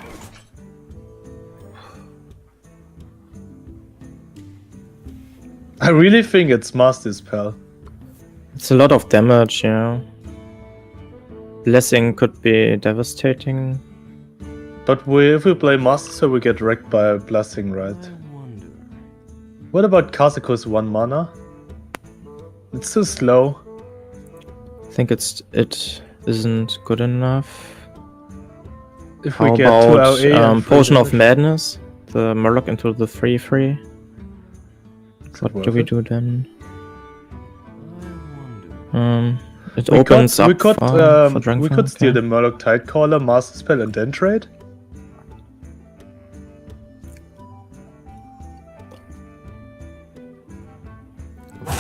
I really think it's Master Spell. It's a lot of damage, yeah. Blessing could be devastating. But if we play Master Spell, we get wrecked by a Blessing, right? What about Kazaku's 1 mana? It's too slow. I think it isn't good enough. If How we get about 2 LA and Potion of 3 Madness? The Murloc into the 3/3. What do worth we it? do then? It opens up we could, for Dragonfire. we could steal okay. the Murloc Tidecaller, Master Spell, and then trade.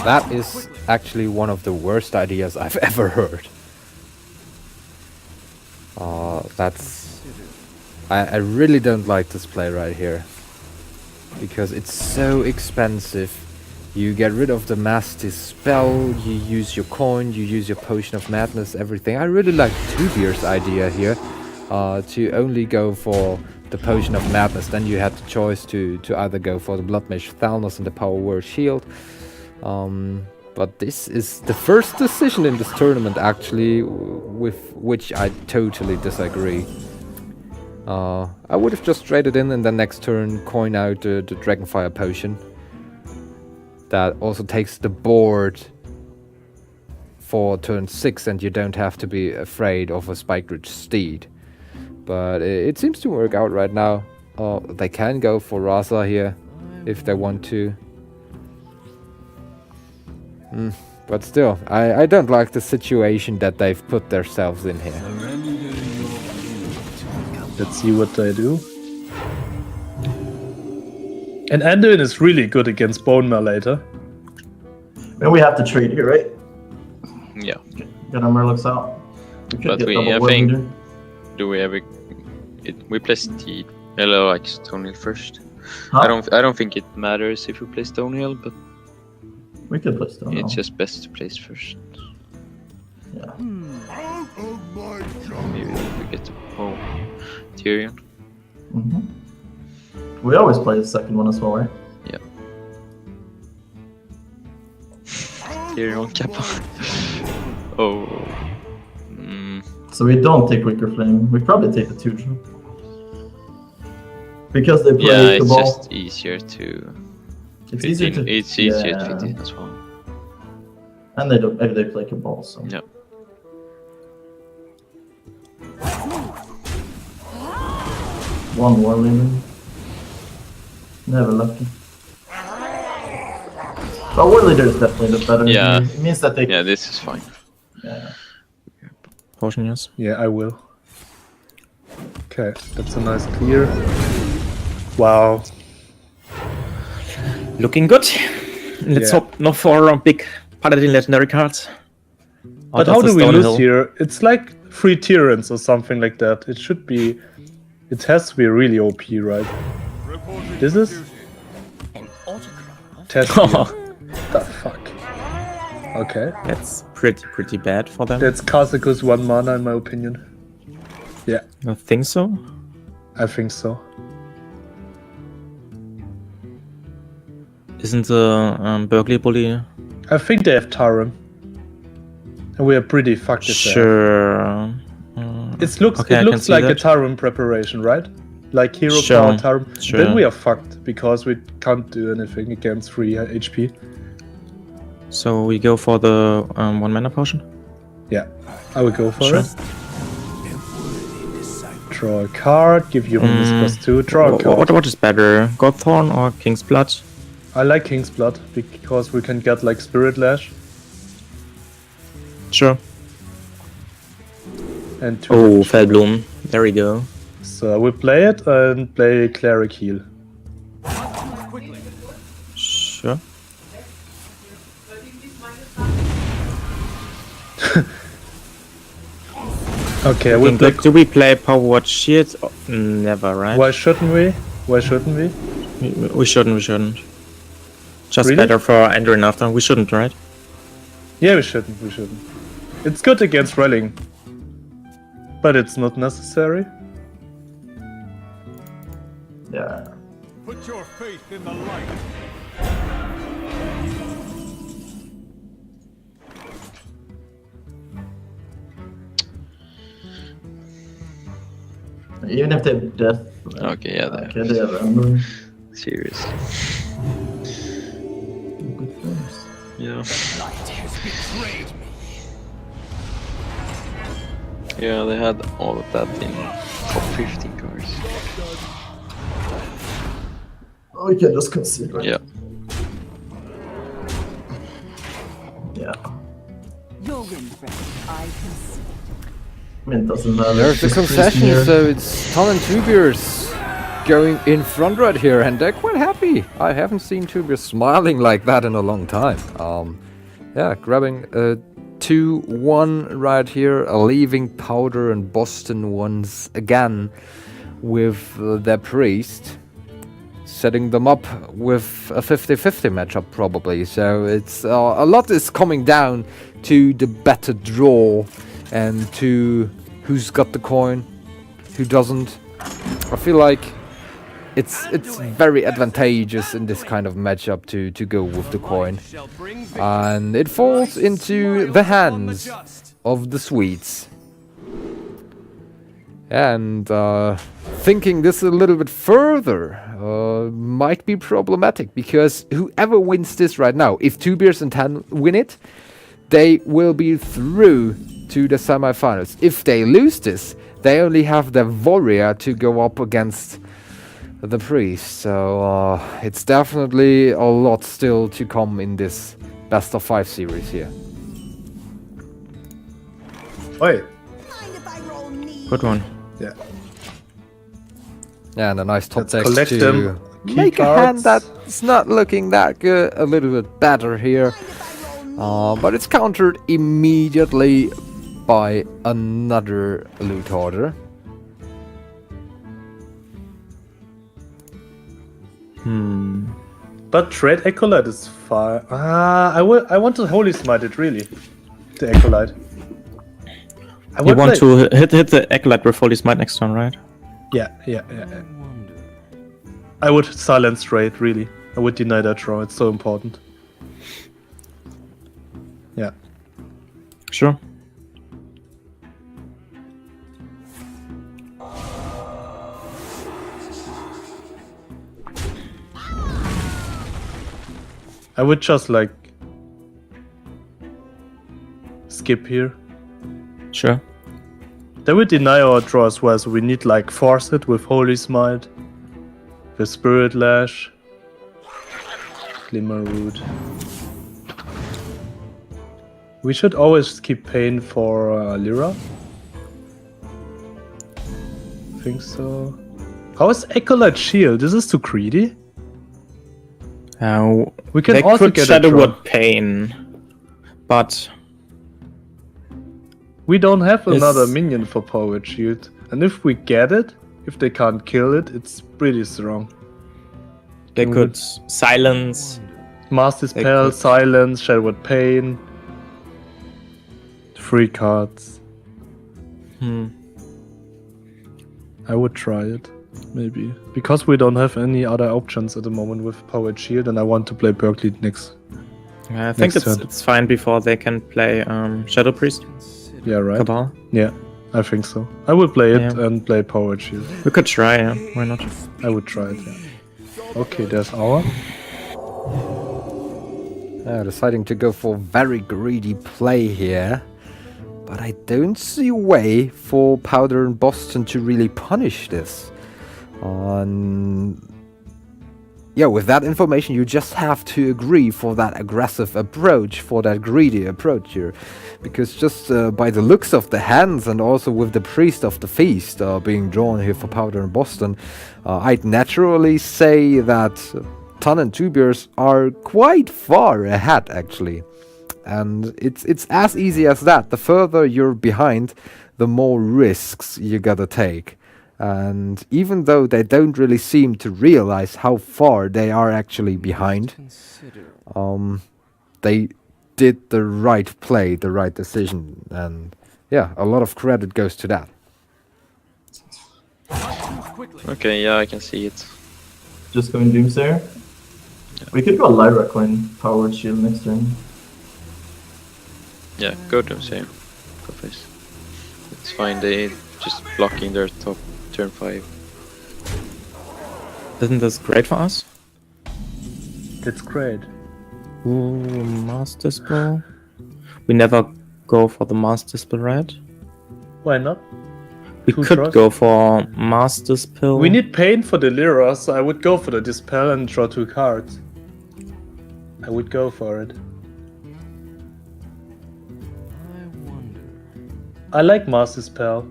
That is actually one of the worst ideas I've ever heard. I really don't like this play right here. Because it's so expensive. You get rid of the Master Spell, you use your coin, you use your Potion of Madness, everything. I really like TwoBiers' idea here. To only go for the Potion of Madness. Then you had the choice to either go for the Blood Mage Thalnos and the Power Word Shield. But this is the first decision in this tournament actually with which I totally disagree. I would have just traded in and then next turn coin out the Dragonfire Potion. That also takes the board for turn 6 and you don't have to be afraid of a Spike Ridge Steed. But it seems to work out right now. They can go for Raza here if they want to. But still, I don't like the situation that they've put themselves in here. Let's see what they do. And Anduin is really good against Bone Mail later. And we have to trade here, right? Yeah. Get our Murlocs out. We could But get we- double I War think- Leader. Do we ever? We play the yellow like Stonehill first. Huh? I don't think it matters if we play Stonehill, but We could play Stone. it's just best to place first. Yeah. Maybe we get to Tyrion. Mm-hmm. We always play the second one as well, right? Tyrion Kappa. Oh. So we don't take Wicker Flame. We probably take the 2 drop. Because they play Yeah, it's Cabal. just easier to. It's fit easier in. to. It's easier yeah. to fit in as well. And they play Cabal, so. Yeah. One War Leader. Never lucky. But War Leader is definitely the better. Yeah. It means that they. Yeah, this is fine. Yeah. Potion, yes. Yeah, I will. Okay, that's a nice clear. Wow. Looking good. Let's Yeah. hope not for big Paladin legendary cards. But Oh, how that's do a we lose Stonehill. here? It's like 3 Tyrants or something like that. It should be. It has to be really OP, right? This is. Test. The fuck. Okay. That's pretty bad for them. That's Kazaku's 1 mana in my opinion. Yeah, I think so. I think so. Isn't the Berkeley Bully? I think they have Tarim. And we are pretty fucked if they have. Sure. It looks Okay, I can see like a that. Tarim preparation, right? Like hero Sure, power Tarim. sure. Then we are fucked because we can't do anything against 3 HP. So we go for the 1 mana potion. Yeah, I will go for Sure. it. Draw a card, give you bonus +2. Draw a card. What is better, Godthorn or King's Blood? I like King's Blood because we can get like Spirit Lash Sure. and 2. Oh, Fellbloom. There we go. So I will play it and play Cleric Heal. Sure. Okay, I will play. Do we play Power Word Shield? Oh, never, right? Why shouldn't we? Why shouldn't we? We shouldn't. Just Really? better for entering after. We shouldn't, right? Yeah, we shouldn't. It's good against rallying, but it's not necessary. Yeah. Put your faith in the light. Even if they have death. Okay, yeah, Okay, they have Ember. seriously. Good things. Yeah. Light has betrayed me. Yeah, they had all of that in top 15 cards. Oh, we can just consider it. Yeah. Yeah. Your win, friend. I concede. I mean, it doesn't matter. There's the Just concession, here. so it's IamThanh and TwoBiers going in front right here, and they're quite happy. I haven't seen TwoBiers smiling like that in a long time. Yeah, grabbing a 2-1 right here, leaving Powder and Bozzzton once again with their priest, setting them up with a 50-50 matchup probably. So it's a lot is coming down to the better draw and to who's got the coin, who doesn't. I feel like it's very advantageous in this kind of matchup to go with the coin, and it falls into the hands of the Swedes. And thinking this a little bit further might be problematic, because whoever wins this right now, if TwoBiers and IamThanh win it, they will be through to the semifinals. If they lose this, they only have the warrior to go up against the priest. So it's definitely a lot still to come in this best of 5 series here. Oi. Mind if I roll knee? Good one. Yeah. Yeah, and a nice top Let's deck collect to them. Key make a hand cards. that's not looking that good, a little bit better here. Mind if I roll knee? But it's countered immediately by another loot order. But Trade Acolyte is fine. I want to Holy Smite it, really. The Acolyte. You want to hit the Acolyte with Holy Smite next turn, right? Yeah. I would silence Trade, really. I would deny that draw, it's so important. Yeah. Sure. I would just like skip here. Sure. They would deny our draw as well, so we need like force it with Holy Smite, with Spirit Lash, Glimmer Root. We should always keep Pain for Lyra. I think so. How is Acolyte Shield? This is too greedy. We can they also could get a Shadow draw. Word Pain, but We don't have It's- another minion for Power Shield. And if we get it, if they can't kill it, it's pretty strong. they We could would- silence. Master They Spell, could- Silence, Shadow Word Pain. 3 cards. I would try it, maybe. Because we don't have any other options at the moment with Power Shield, and I want to play Berkeley next. I think Next turn. it's fine before they can play Shadow Priest, Yeah, right? Cabal. Yeah, I think so. I would play it Yeah. and play Power Shield. We could try, yeah. Why not? I would try it, yeah. Okay, there's our. Deciding to go for very greedy play here. But I don't see a way for Powder and Bozzzton to really punish this. Yeah, with that information, you just have to agree for that aggressive approach, for that greedy approach here. Because just by the looks of the hands, and also with the Priest of the Feast being drawn here for Powder and Bozzzton, I'd naturally say that IamThanh and TwoBiers are quite far ahead, actually. And it's as easy as that. The further you're behind, the more risks you gotta take. And even though they don't really seem to realize how far they are actually behind, they did the right play, the right decision, and yeah, a lot of credit goes to that. Okay, yeah, I can see it. Just going Doomsayer. We could go Lyra coin powered shield next turn. Yeah, go to say. Go face. It's fine, they just blocking their top turn 5. Isn't this great for us? That's great. Ooh, Master Spell. We never go for the Master Spell, right? Why not? We Two could draws? go for Master Spell. We need pain for the Lyra, so I would go for the Dispel and draw 2 cards. I would go for it. I like Master Spell.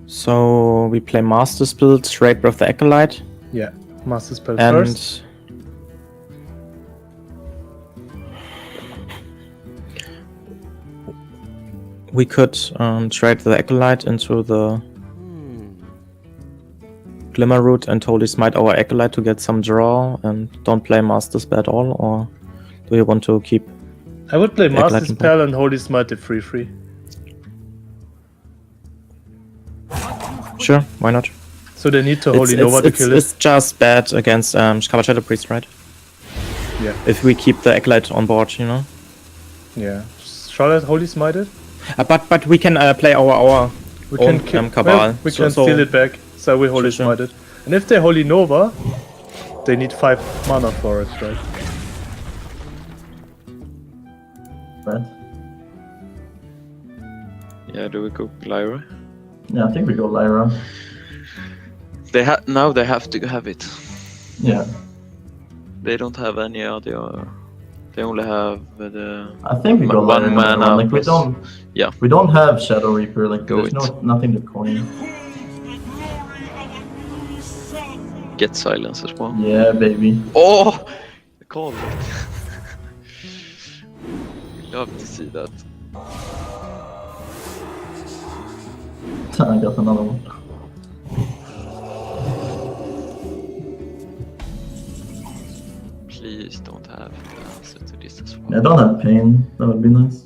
So we play Master Spell, trade with the Acolyte, Yeah, Master Spell and first. we could trade the Acolyte into the Glimmer Root and Holy Smite our Acolyte to get some draw and don't play Master Spell at all, or do you want to keep? I would play the Master Acolyte in Spell and Holy Smite the 3/3. Sure, why not? So they need to Holy Nova to kill it. It's just bad against Scarlet Shadow Priest, right? Yeah. If we keep the Acolyte on board, you know. Yeah. Shall I Holy Smite it? But we can play our We own can Cabal. well, we can steal it back, so we Holy Sure. Smite it. And if they Holy Nova, they need 5 mana for it, right? Right? Yeah, do we go Lyra? Yeah, I think we go Lyra. Now they have to have it. Yeah. They don't have any other. They only have the. I think we go One Lyra. mana Like we plus- don't. yeah. We don't have Shadow Reaper. Like Go there's it. nothing to coin. Get silence as well. Yeah, baby. Oh! I called it. Love to see that. I got another one. Please don't have the answer to this as well. I don't have pain. That would be nice.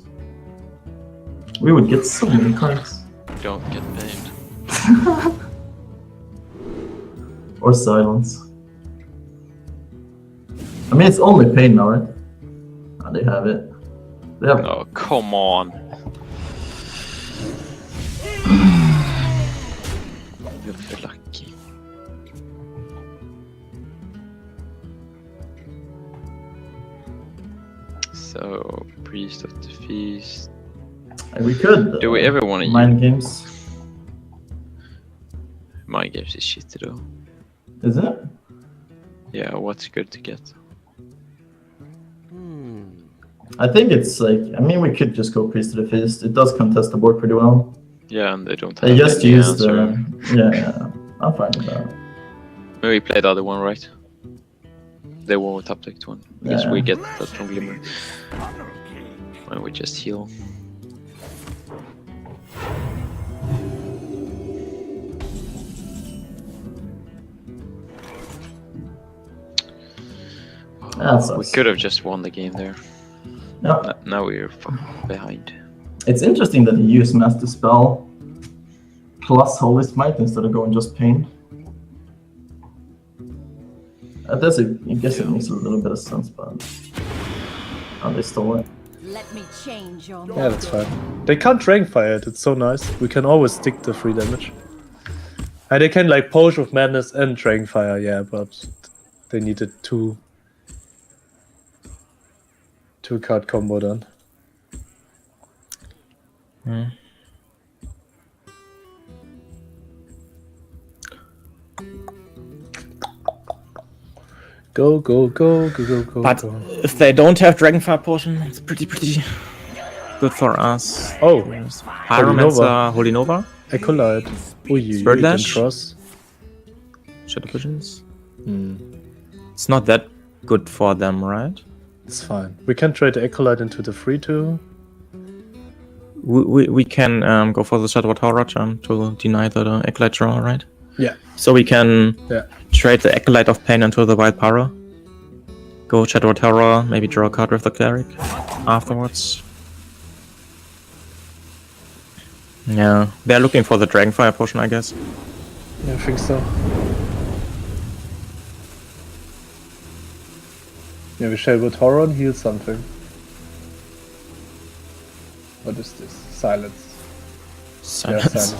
We would get so many cards. Don't get paid. Or silence. I mean, it's only pain now, right? Oh, they have it. They have. Oh, come on. You're very lucky. So, Priest of the Feast. We could. Do we ever want to mind games? Mind games is shitty though. Isn't it? Yeah, what's good to get? I think it's like. I mean, we could just go Priest of the Fist. It does contest the board pretty well. Yeah, and they don't have They just any used answer. the. Yeah, I'm fine with that. Maybe we play the other one, right? They won't top deck one. Because we Yeah. get that from Glimmer. And we just heal. That We sucks. could have just won the game there. Yeah. Now we're behind. It's interesting that he used Master Spell plus Holy Smite instead of going just Pain. I guess it makes a little bit of sense, but they stole it. Let me change your Yeah, that's fine. They can't Dragon Fire it, it's so nice. We can always stick the 3 damage. And they can like Potion of Madness and Dragon Fire, yeah, but they needed 2 card combo done. Go, go, go, go, go, go, But go. if they don't have Dragonfire Potion, it's pretty good for us. Oh, Pyromancer, Holy Nova, Acolyte. Oh, you Spirit can Lash? trust. Shadow Visions. It's not that good for them, right? It's fine. We can trade the Acolyte into the 3/2. We can go for the Shadow Tower to deny the Acolyte draw, right? Yeah. So we can Yeah. trade the Acolyte of Pain into the Wild Power. Go Shadow Tower, maybe draw a card with the Cleric afterwards. Yeah, they're looking for the Dragonfire potion, I guess. Yeah, I think so. Yeah, we shall go Tauron and heal something. What is this? Silence. Silence. Yeah, silence.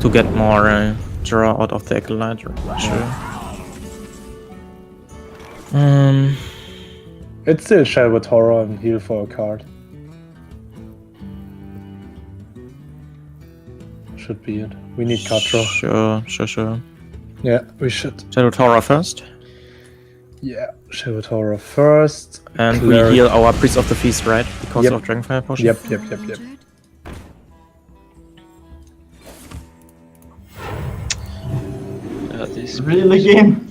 To get more draw out of the Acolyte, sure. It's still Shelva Tauron and heal for a card. Should be it. We need card draw. Sure. Yeah, we should. Shadow Tower first. Yeah, Shelva Tauron first. And Cleric. we heal our Priest of the Feast, right? Because Yep. of Dragonfire potion? Yep. This Really, game?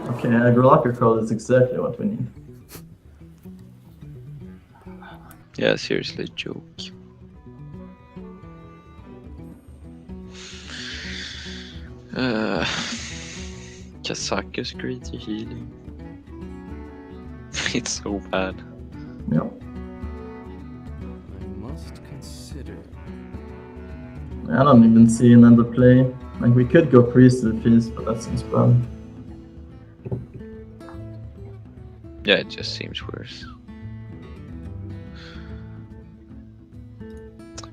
Okay, Agrolocker Call is exactly what we need. Yeah, seriously, joke. Kasaku's great healing. It's so bad. Yep. I must consider. I don't even see another play. Like, we could go Priest of the Feast, but that seems bad. Yeah, it just seems worse.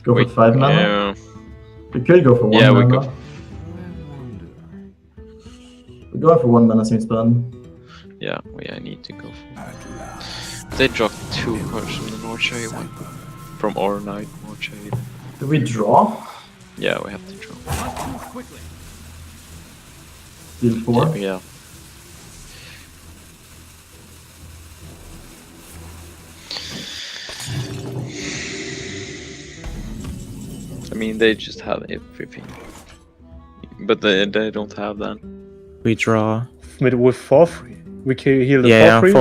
Go for 5 mana? Yeah, We could go for 1 Yeah, we mana. could. We're going for 1 mana seems bad. yeah, I need to go for. They dropped 2 cards from the Northshire one. From our night, Northshire. Do we draw? Yeah, we have to draw. Must move quickly. Deal 4? Yeah. I mean, they just have everything. But they don't have that. We draw. With 4-3. We can heal the Yeah, 4-3.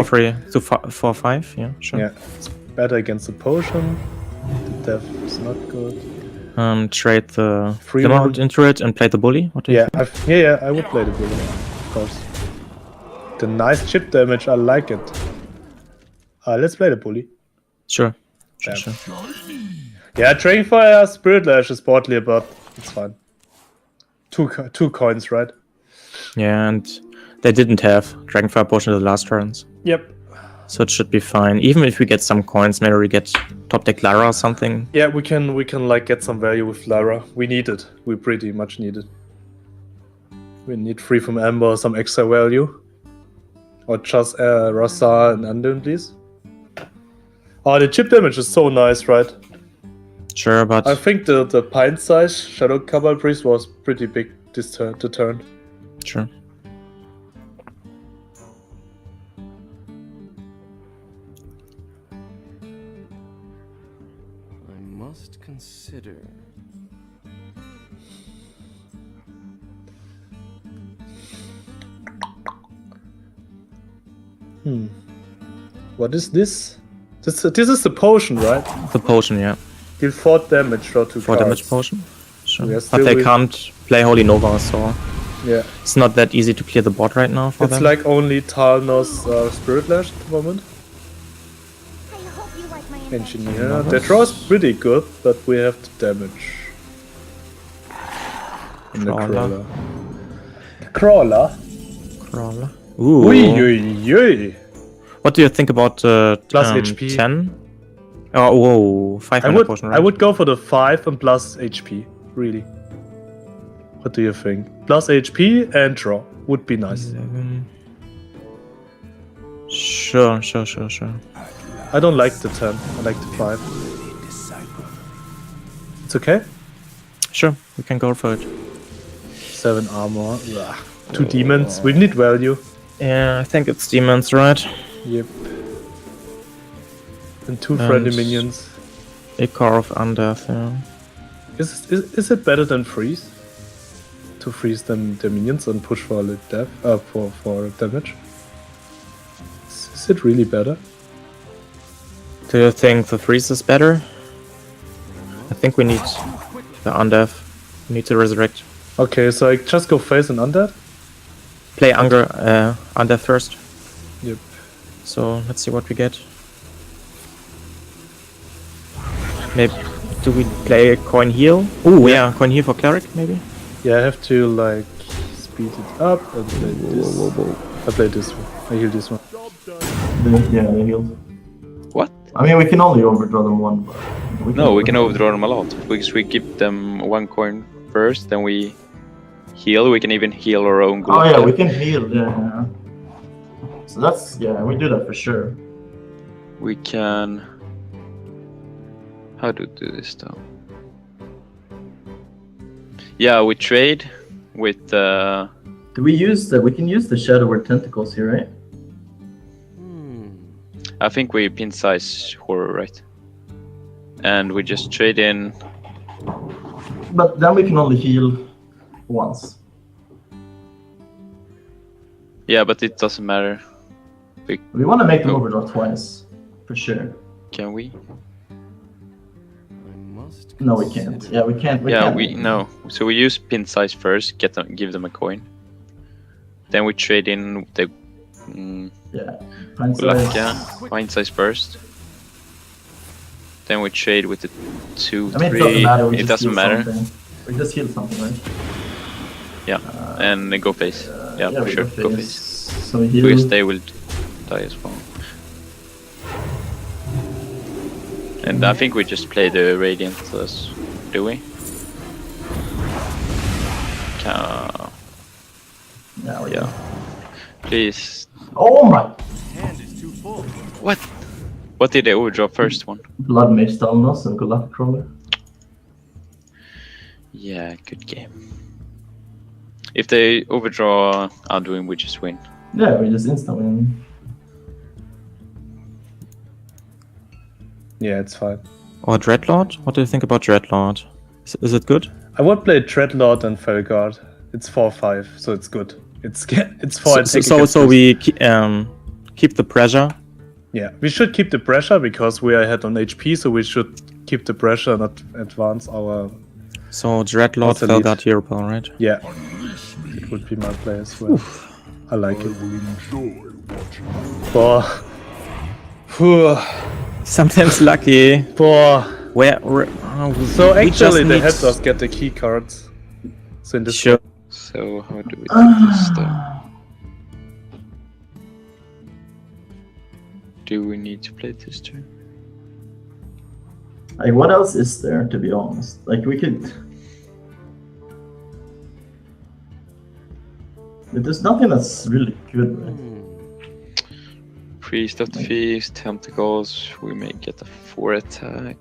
4-3 to 4-5. Yeah, sure. Yeah, it's better against the potion. The death is not good. Trade the Free Emerald one. into it and play the Bully. What do you Yeah, think? I would play the bully, of course. The nice chip damage, I like it. Let's play the bully. Sure. Yeah. Sure. Yeah, Dragonfire, Spirit Lash is boardly, but it's fine. Two coins, right? Yeah, and they didn't have Dragonfire potion in the last turns. Yep. So it should be fine. Even if we get some coins, maybe we get top deck Lara or something. Yeah, we can like get some value with Lara. We need it. We pretty much need it. We need free from Ember, some extra value. Or just Rasa and Undone, please. Oh, the chip damage is so nice, right? Sure, but I think the pint size Shadow Cabal Priest was pretty big this turn. sure. I must consider. What is this? This is the potion, right? The potion, yeah. Deal 4 damage, draw 2 4 cards. damage potion. Sure. We are But still they with- can't play Holy Nova, so Yeah. it's not that easy to clear the board right now for It's them. like only Talnos Spirit Lash at the moment. I hope you like my Engineer. Their draw is pretty good, but we have the damage. And the Crawler. Crawler. Crawler. Ooh. Ui. What do you think about Plus HP. 10? Oh, whoa, 5 I mana would potion, I right? would go for the 5 and plus HP. Really. What do you think? Plus HP and draw would be nice. 11. Sure. I don't like the 10. I like the 5. It's okay. Sure, we can go for it. 7 armor. Ugh. 2 demons. We need value. Yeah, I think it's demons, right? Yep. And 2 friendly And- minions. Icar of Undeath, yeah. Is it better than freeze? To freeze them the minions and push for the death for damage? Is it really better? Do you think the freeze is better? I think we need the undeath. We need to resurrect. Okay, so I just go face and undead? Play undeath first. Yep. So let's see what we get. Maybe do we play a coin heal? Oh yeah, coin heal for cleric maybe. Yeah, I have to like speed it up and play this. I play this one. I heal this one. Yeah, they healed. What? I mean, we can only overdraw them one, but... We can overdraw them a lot. Because we give them 1 coin first, then we heal. We can even heal our own Oh Gulak. yeah, we can heal, yeah. So that's, yeah, we do that for sure. We can... How do we do this though? Yeah, we trade with... Do we use the... We can use the Shadow Word Tentacles here, right? I think we pin size horror, right? And we just trade in... But then we can only heal once. Yeah, but it doesn't matter. We want to make them overdraw twice, for sure. Can we? No, we can't. Yeah, we can't. No. So we use pin size first, give them a coin. Then we trade in the Yeah. Pint size first. Then we trade with the 2, I mean, 3. it doesn't matter. It doesn't matter. We just heal something, right? Yeah, and then go face. Yeah, for we sure. Go face. So we heal. Because they will die as well. And I think we just play the Radiant, do we? Yeah. Please. Oh my! What? What did they overdraw first one? Blood Mage Stalnos and Gulak Crawler. Yeah, good game. If they overdraw Anduin, we just win. Yeah, we just instant win. Yeah, it's fine. Or Dreadlord? What do you think about Dreadlord? Is it good? I would play Dreadlord and Felguard. It's 4/5, so it's good. It's 4. So we keep the pressure. Yeah, we should keep the pressure because we are ahead on HP, so we should keep the pressure, not advance our... So Dreadlord, What's the lead? Felguard, Hero Pearl, right? Yeah, it would be my play as well. I like it. Boah. Sometimes lucky. Boah. So we just actually, they need- helped us get the key cards. So in this Sure. So how do we do this though? Do we need to play this turn? Like, what else is there, to be honest? Like, we could... There's nothing that's really good, right? Priest of the Feast, Tentacles, we may get a 4 attack.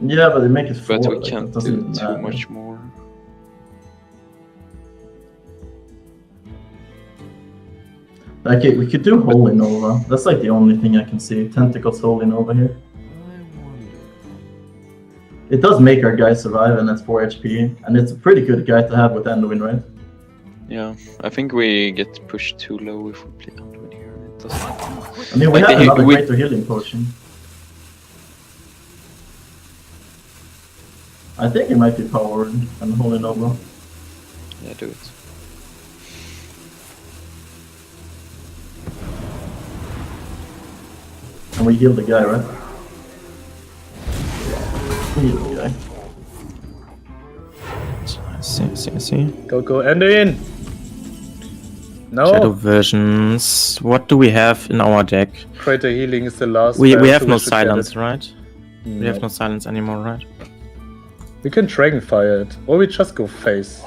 Yeah, but they make it 4. But we like, can't that do doesn't too matter. much more. Like, we could do Holy Nova. That's like the only thing I can see. Tentacles Holy Nova here. It does make our guy survive, and that's 4 HP. And it's a pretty good guy to have with Anduin, right? Yeah, I think we get pushed too low if we play Anduin here. It doesn't. I mean, we Like have the- another we- greater healing potion. I think it might be powered and Holy Nova. Yeah, do it. And we heal the guy, right? We heal the guy. I see. Go, Anduin! No! Shadow Visions. What do we have in our deck? Greater Healing is the last We spell, have so no should get silence, it. right? We have no silence anymore, right? We can Dragonfire it, or we just go face.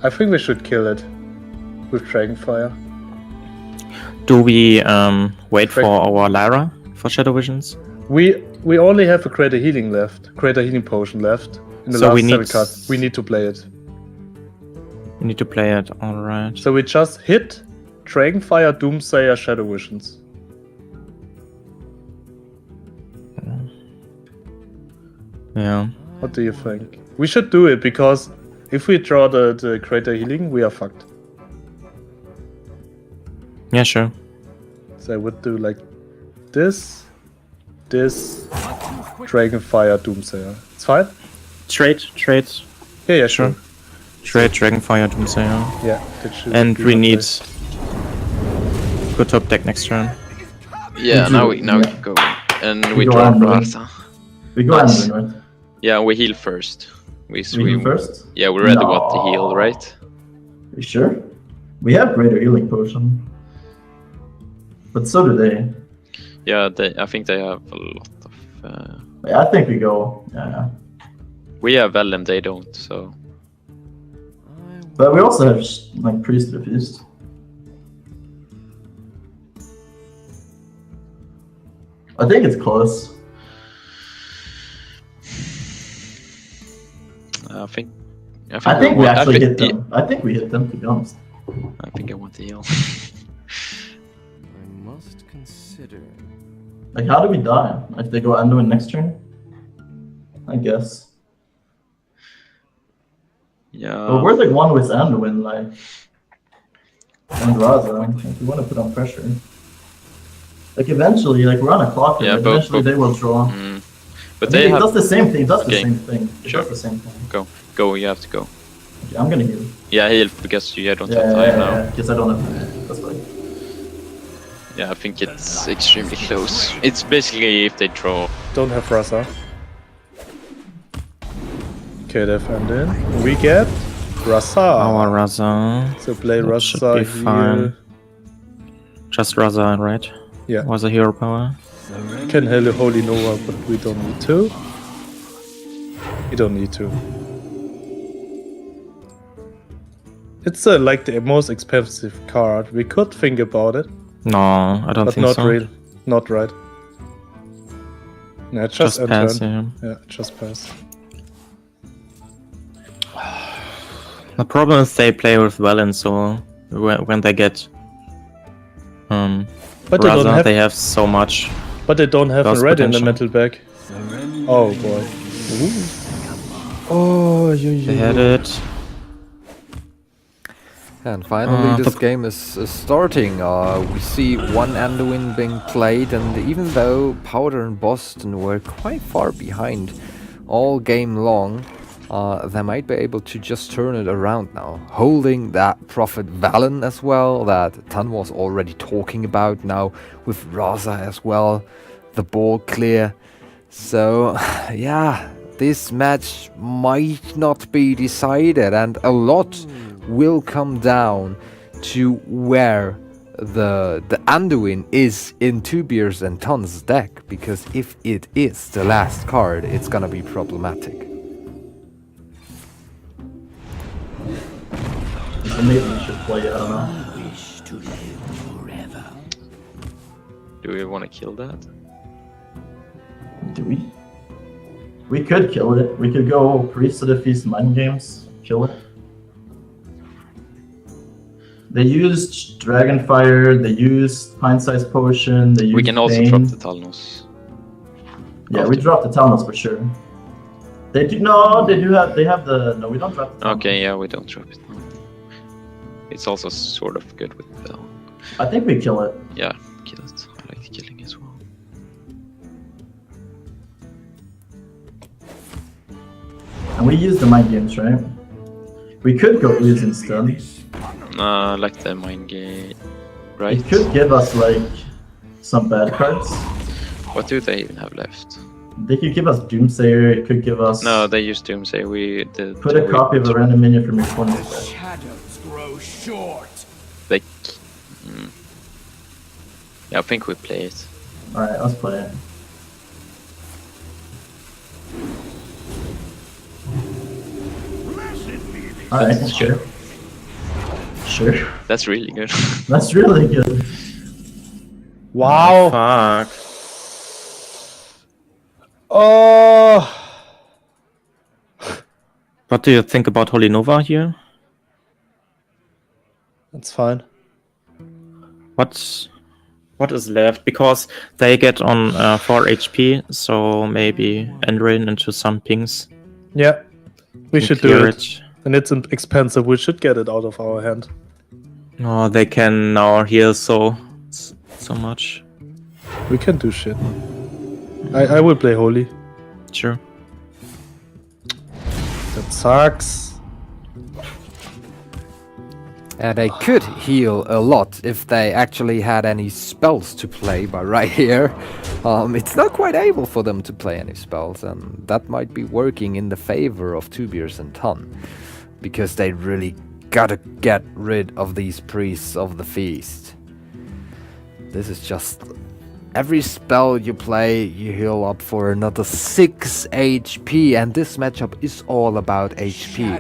I think we should kill it with Dragonfire. Do we wait for our Lyra for Shadow Visions? We only have a Greater Healing left, Greater Healing Potion left in the So last we 7 need- cards. We need to play it. We need to play it, alright. So we just hit Dragonfire, Doomsayer, Shadow Visions. Yeah. What do you think? We should do it because if we draw the Greater Healing, we are fucked. Yeah, sure. So I would do like this, Dragonfire, Doomsayer. It's fine? Trade. Yeah, sure. Trade, Dragonfire, Doomsayer. Yeah, that should And be we my need play. good top deck next turn. Yeah, now we can go. And we go draw on, Raza. We go Nice. Anduin, right? Yeah, we heal first. We heal first? Yeah, we read what the No. heal, right? You sure? We have greater healing potion. But so do they. Yeah, I think they have a lot of. Yeah, I think we go. Yeah. We have Vellum, they don't. So But we also have like Priest Refused. I think it's close. I think we actually hit them. I think we hit them, to be honest. I think I want the heal. I must consider. Like, how do we die? Like, they go Anduin next turn? I guess. Yeah. But we're the one with Anduin, like. And Raza. Like, we want to put on pressure. Like, eventually, like, we're on a clock. Yeah, like, but- eventually they will draw. But I they mean, it have. does the same thing. It does the Okay. same thing. It Sure. does the same thing. Go, you have to go. Okay, I'm gonna heal. Yeah, heal because you don't have time now. Because I don't have time. That's fine. Yeah, I think it's extremely close. It's basically if they draw. Don't have Rasa. Okay, they've ended. We get Rasa. Our Raza. So play That should Rasa be here. fine. Just Raza, right? Yeah. Was a hero power. Can Hell Holy Nova, but we don't need to. We don't need to. It's like the most expensive card. We could think about it, No, I don't but think not so. real. Not right. Yeah, just end pass, turn. yeah. Yeah, just pass. The problem is they play with Velen, so when they get But they don't Raza, have. they have so much. But they don't have lost a red in the potential. metal bag. Oh boy. Oh, They had it. And finally, this the- game is starting. We see one Anduin being played, and even though Powder and Bozzzton were quite far behind all game long, they might be able to just turn it around now. Holding that Prophet Valen as well, that Tan was already talking about now, with Raza as well, the board clear. So, yeah, this match might not be decided, and a lot will come down to where the Anduin is in TwoBiers and Tan's deck, because if it is the last card, it's gonna be problematic. So maybe we should play it, I don't know. Do we want to kill that? Do we? We could kill it. We could go Priest of the Feast Mind Games, kill it. They used Dragonfire, they used Pint-Sized Potion, they used We can also Pain. drop the Talnos. Yeah, we dropped the Talnos for sure. They do they have the no, we don't drop the Talnos. Okay, yeah, we don't drop it. It's also sort of good with the. I think we kill it. Yeah, kill it. I like killing as well. And we use the Mind Games, right? We could go Ooze instead. I like the mind game. Right? It could give us like some bad cards. What do they even have left? They could give us Doomsayer, it could give us... No, they used Doomsday. We did. Put a copy of a random minion from your corner. Shadows grow short. They. Yeah, I think we play it. Alright, let's play it. Alright, sure. Sure. That's really good. That's really good. Wow. Fuck. Oh. What do you think about Holy Nova here? That's fine. What is left? Because they get on 4 HP, so maybe Endrain into some pings. Yeah. We can should do clear it. And it's expensive. We should get it out of our hand. Oh, they can now heal so so much. We can do shit. I will play Holy. Sure. That sucks. They could heal a lot if they actually had any spells to play, but right here, it's not quite able for them to play any spells, and that might be working in the favor of TwoBiers and IamThanh, because they really gotta get rid of these priests of the feast. This is just... every spell you play, you heal up for another 6 HP, and this matchup is all about HP.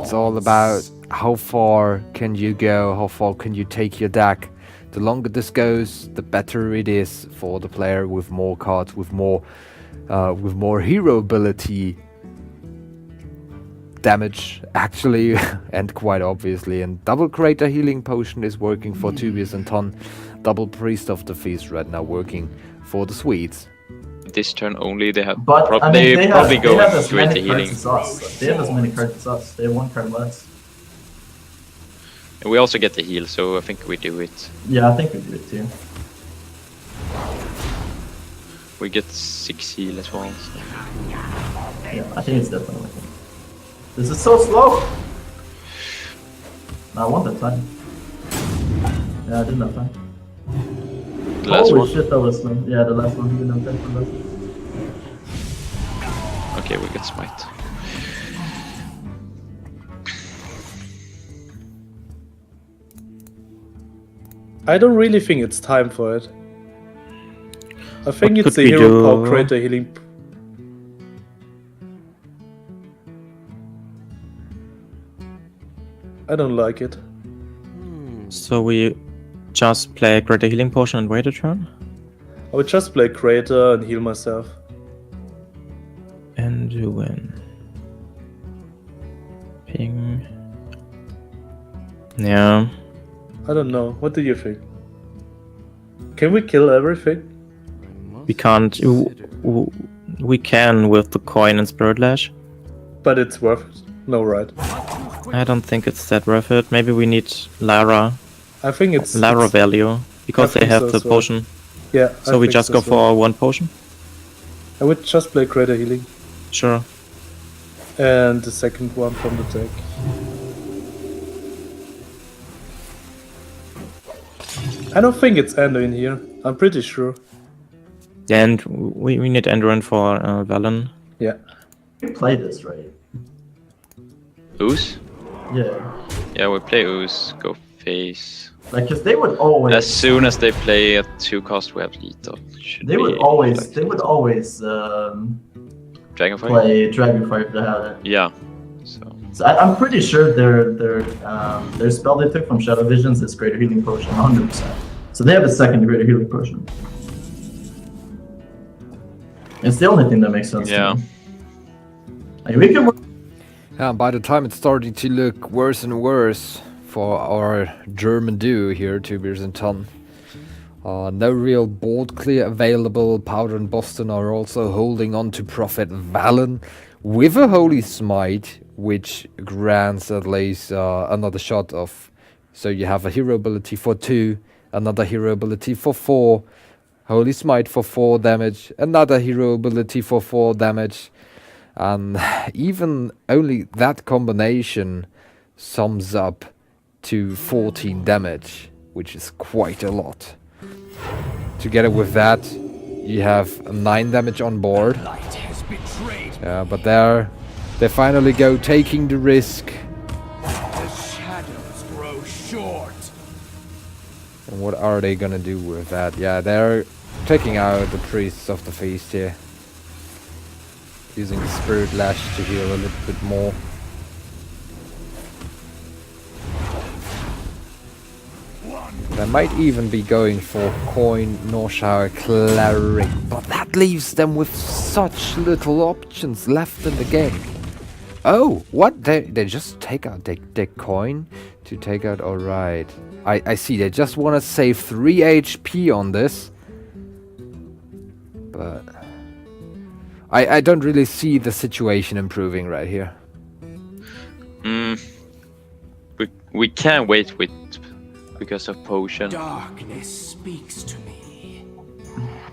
It's all about how far can you go, how far can you take your deck. The longer this goes, the better it is for the player with more cards, with more hero ability damage, actually, and quite obviously. And double Crater Healing Potion is working for TwoBiers and IamThanh. Double Priest of the Feast right now working for the Swedes. This turn only, they have But I mean, they probably have go as Greater many Healing. cards as us. They have as many cards as us. They have 1 card less. And we also get the heal, so I think we do it. Yeah, I think we do it too. We get 6 heal as well. So. Yeah, I think it's definitely working. This is so slow! No, I want that time. Yeah, I didn't have time. The last Holy one? shit, that was slow. Yeah, the last one, we didn't have time for that. Okay, we get smite. I don't really think it's time for it. I think What it's could a we hero do? power Crater Healing. I don't like it. So we just play Greater Healing Potion and wait a turn? I would just play Crater and heal myself. And you win. Ping. Yeah. I don't know. What do you think? Can we kill everything? We can't. We can with the coin and Spirit Lash. But it's worth it. No, right? I don't think it's that worth it. Maybe we need Lara. I think it's Lara value. Because I they think have so the as well. potion. Yeah. So we just go for 1 potion? I would just play Crater Healing. Sure. And the second one from the deck. I don't think it's Endo in here. I'm pretty sure. And we need Enduran for Valen. Yeah. We play this, right? Ooze? Yeah. Yeah, we play Ooze, go face. Like, cause they would always... As soon as they play at 2 cost, we have lethal. They would always Dragonfire? play Dragonfire if they had it. Yeah. So I'm pretty sure their spell they took from Shadow Visions is Greater Healing Potion, 100%. So they have a second Greater Healing Potion. It's the only thing that makes sense. Yeah. To me. Like, we can. Yeah, by the time it's starting to look worse and worse for our German duo here, TwoBiers and IamThanh. No real board clear available. Powder and Bozzzton are also holding on to Prophet Valen with a Holy Smite, which grants at least another shot of... So you have a hero ability for 2, another hero ability for 4, Holy Smite for 4 damage, another hero ability for 4 damage. And even only that combination sums up to 14 damage, which is quite a lot. Together with that, you have 9 damage on board. Yeah, but they finally go taking the risk. The shadows grow short. And what are they gonna do with that? Yeah, they're taking out the priests of the feast here. Using the Spirit Lash to heal a little bit more. They might even be going for Coin, Norshower, Cleric, but that leaves them with such little options left in the game. Oh, what? They just take out their Coin to take out... Alright. I see, they just want to save 3 HP on this. But... I don't really see the situation improving right here. we can wait with because of potion. Darkness speaks to me.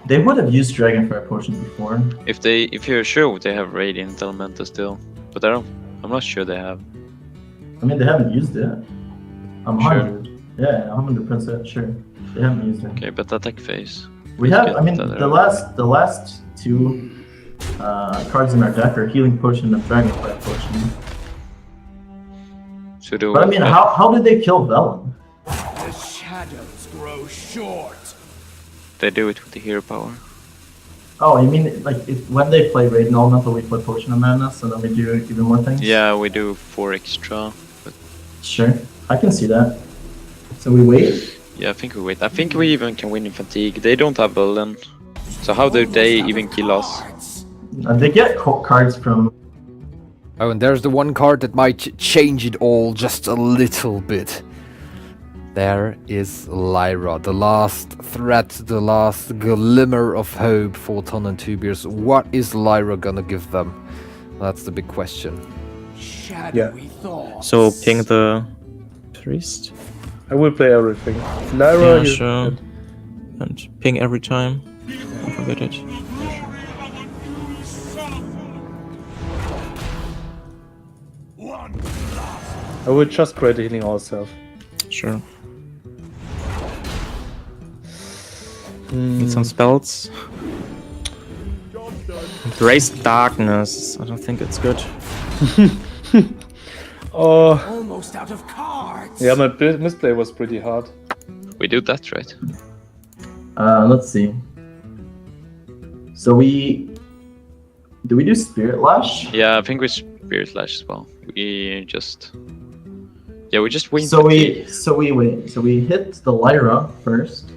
They would have used Dragonfire Potion before. If you're sure they have Radiant Elemental still, but I'm not sure they have. I mean, they haven't used it. I'm Sure. 100. Yeah, I'm 100% sure. They haven't used it. Okay, but attack phase. We have, Get I mean, that the last two cards in our deck are Healing Potion and Dragonfire Potion. So do. But I mean, how did they kill Velen? The shadows grow short. They do it with the hero power. Oh, you mean like when they play Radiant Elemental, we play Potion of Madness, and then we do even more things? Yeah, we do 4 extra. But Sure, I can see that. So we wait? yeah, I think we wait. I think we even can win in fatigue. They don't have Velen. So how do they even kill us? They get cards from... Oh, and there's the one card that might change it all just a little bit. There is Lyra, the last threat, the last glimmer of hope for Ton and TwoBiers. What is Lyra gonna give them? That's the big question. Shadowy thoughts. So ping the priest. I will play everything. Lyra, Yeah, you- sure. And ping every time. Don't forget it. I will just create a healing ourselves. Sure. Need some spells. Raise Darkness. I don't think it's good. Oh, Almost out of cards. yeah, my misplay was pretty hard. We do that, right? let's see. So do we do Spirit Lash? Yeah, I think we Spirit Slash as well. We just win. So we wait. So we hit the Lyra first.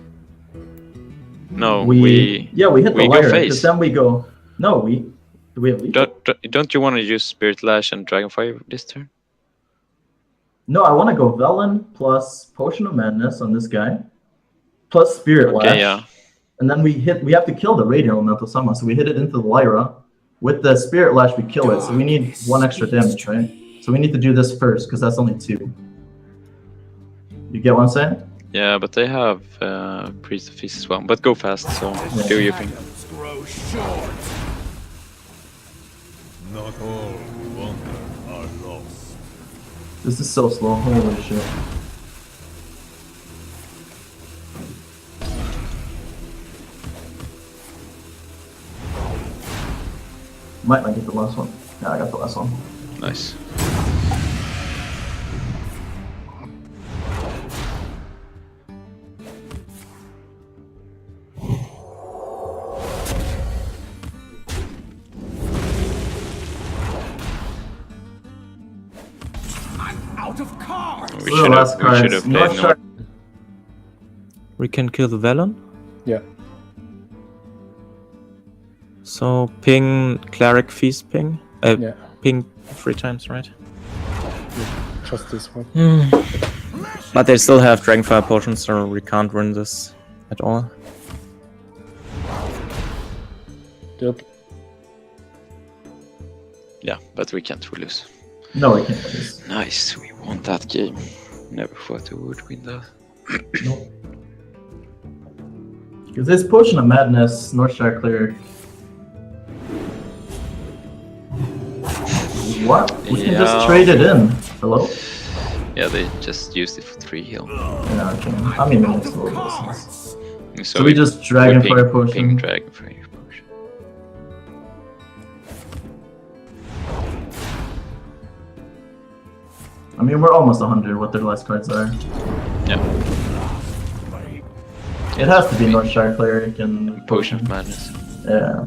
No, we hit the we go Lyra, face. because then we go. No, do we have lethal? Don't you want to use Spirit Lash and Dragonfire this turn? No, I want to go Velen plus Potion of Madness on this guy, plus Spirit Lash. Okay, yeah. And then we have to kill the Radiant Elemental somehow, so we hit it into the Lyra. With the Spirit Lash, we kill it, so we need 1 extra damage, right? So we need to do this first, because that's only 2. You get what I'm saying? Yeah, but they have Priest of Feast as well. But go fast, so do your thing. Shadows grow short. Not all wonder are lost. This is so slow, holy shit. Might not get the last one. Yeah, I got the last one. Nice. I'm out of cards. We Those are the last cards. should have North played Shark- We can kill the Velen. Yeah. So ping Cleric Feast ping. Yeah. Ping 3 times, right? Just this one. But they still have Dragonfire potions, so we can't win this at all. Yep. Yeah, but we can't lose. No, we can't lose. Nice, we won that game. Never thought we would win that. Nope. Because this Potion of Madness, North Star Cleric. What? We can just Yeah. trade it in. Hello? Yeah, they just used it for 3 heal. Yeah, okay. I mean, it makes a little bit of sense. So So we just Dragonfire Potion. Ping Dragonfire Potion. I mean, we're almost 100 what their last cards are. Yeah, It has to be North Star Cleric and Potion of Madness. Yeah.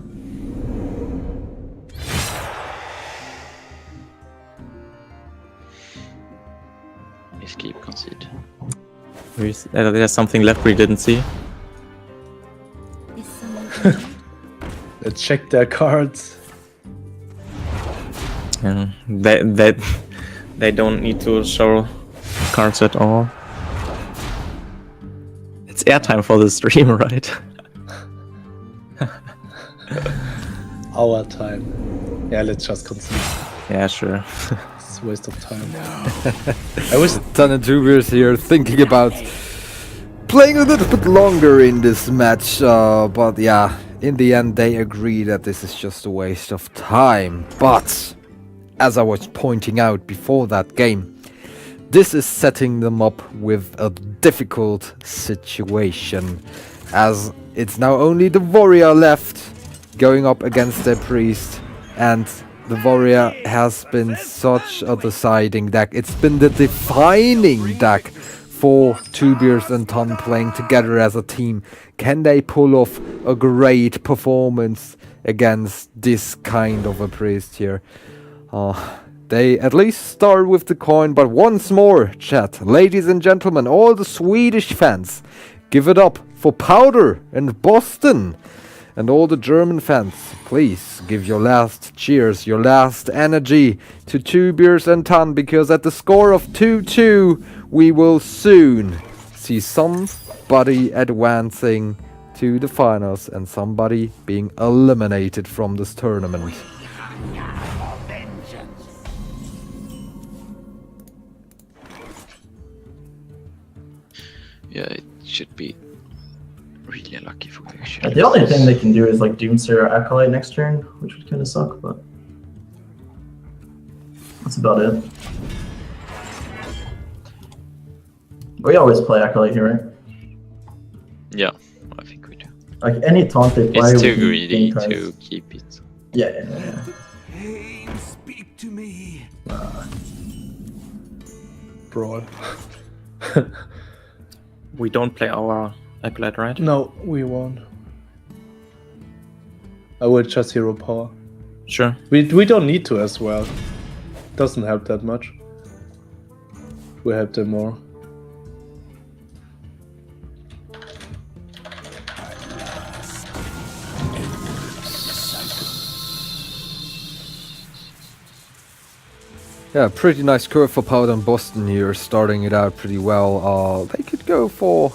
Escape concede. There's something left we didn't see. Is someone injured? Let's check their cards. Yeah, they don't need to show cards at all. It's airtime for the stream, right? Our time. Yeah, let's just concede. Yeah, sure. It's a waste of time. I wish Ton and TwoBiers here thinking about playing a little bit longer in this match, but yeah, in the end they agree that this is just a waste of time. But as I was pointing out before that game, this is setting them up with a difficult situation, as it's now only the warrior left going up against their priest, and the warrior has been such a deciding deck. It's been the defining deck for TwoBiers and IamThanh playing together as a team. Can they pull off a great performance against this kind of a priest here? They at least start with the coin, but once more, chat, ladies and gentlemen, all the Swedish fans, give it up for Powder and Bozzzton. And all the German fans, please give your last cheers, your last energy to TwoBiers and IamThanh, because at the score of 2-2, we will soon see somebody advancing to the finals and somebody being eliminated from this tournament. Yeah, it should be really lucky for you. The only thing they can do is like Doomsayer or Acolyte next turn, which would kind of suck, but that's about it. We always play Acolyte here, right? Yeah, I think we do. Like any taunt they play, It's too we greedy can to keep it. Yeah. Pain, speak to me. Brawl. We don't play our Acolyte, right? No, we won't. I will just hero power. Sure. We don't need to as well. Doesn't help that much. We help them more. Yeah, pretty nice curve for Powder and Bozzzton here, starting it out pretty well. They could go for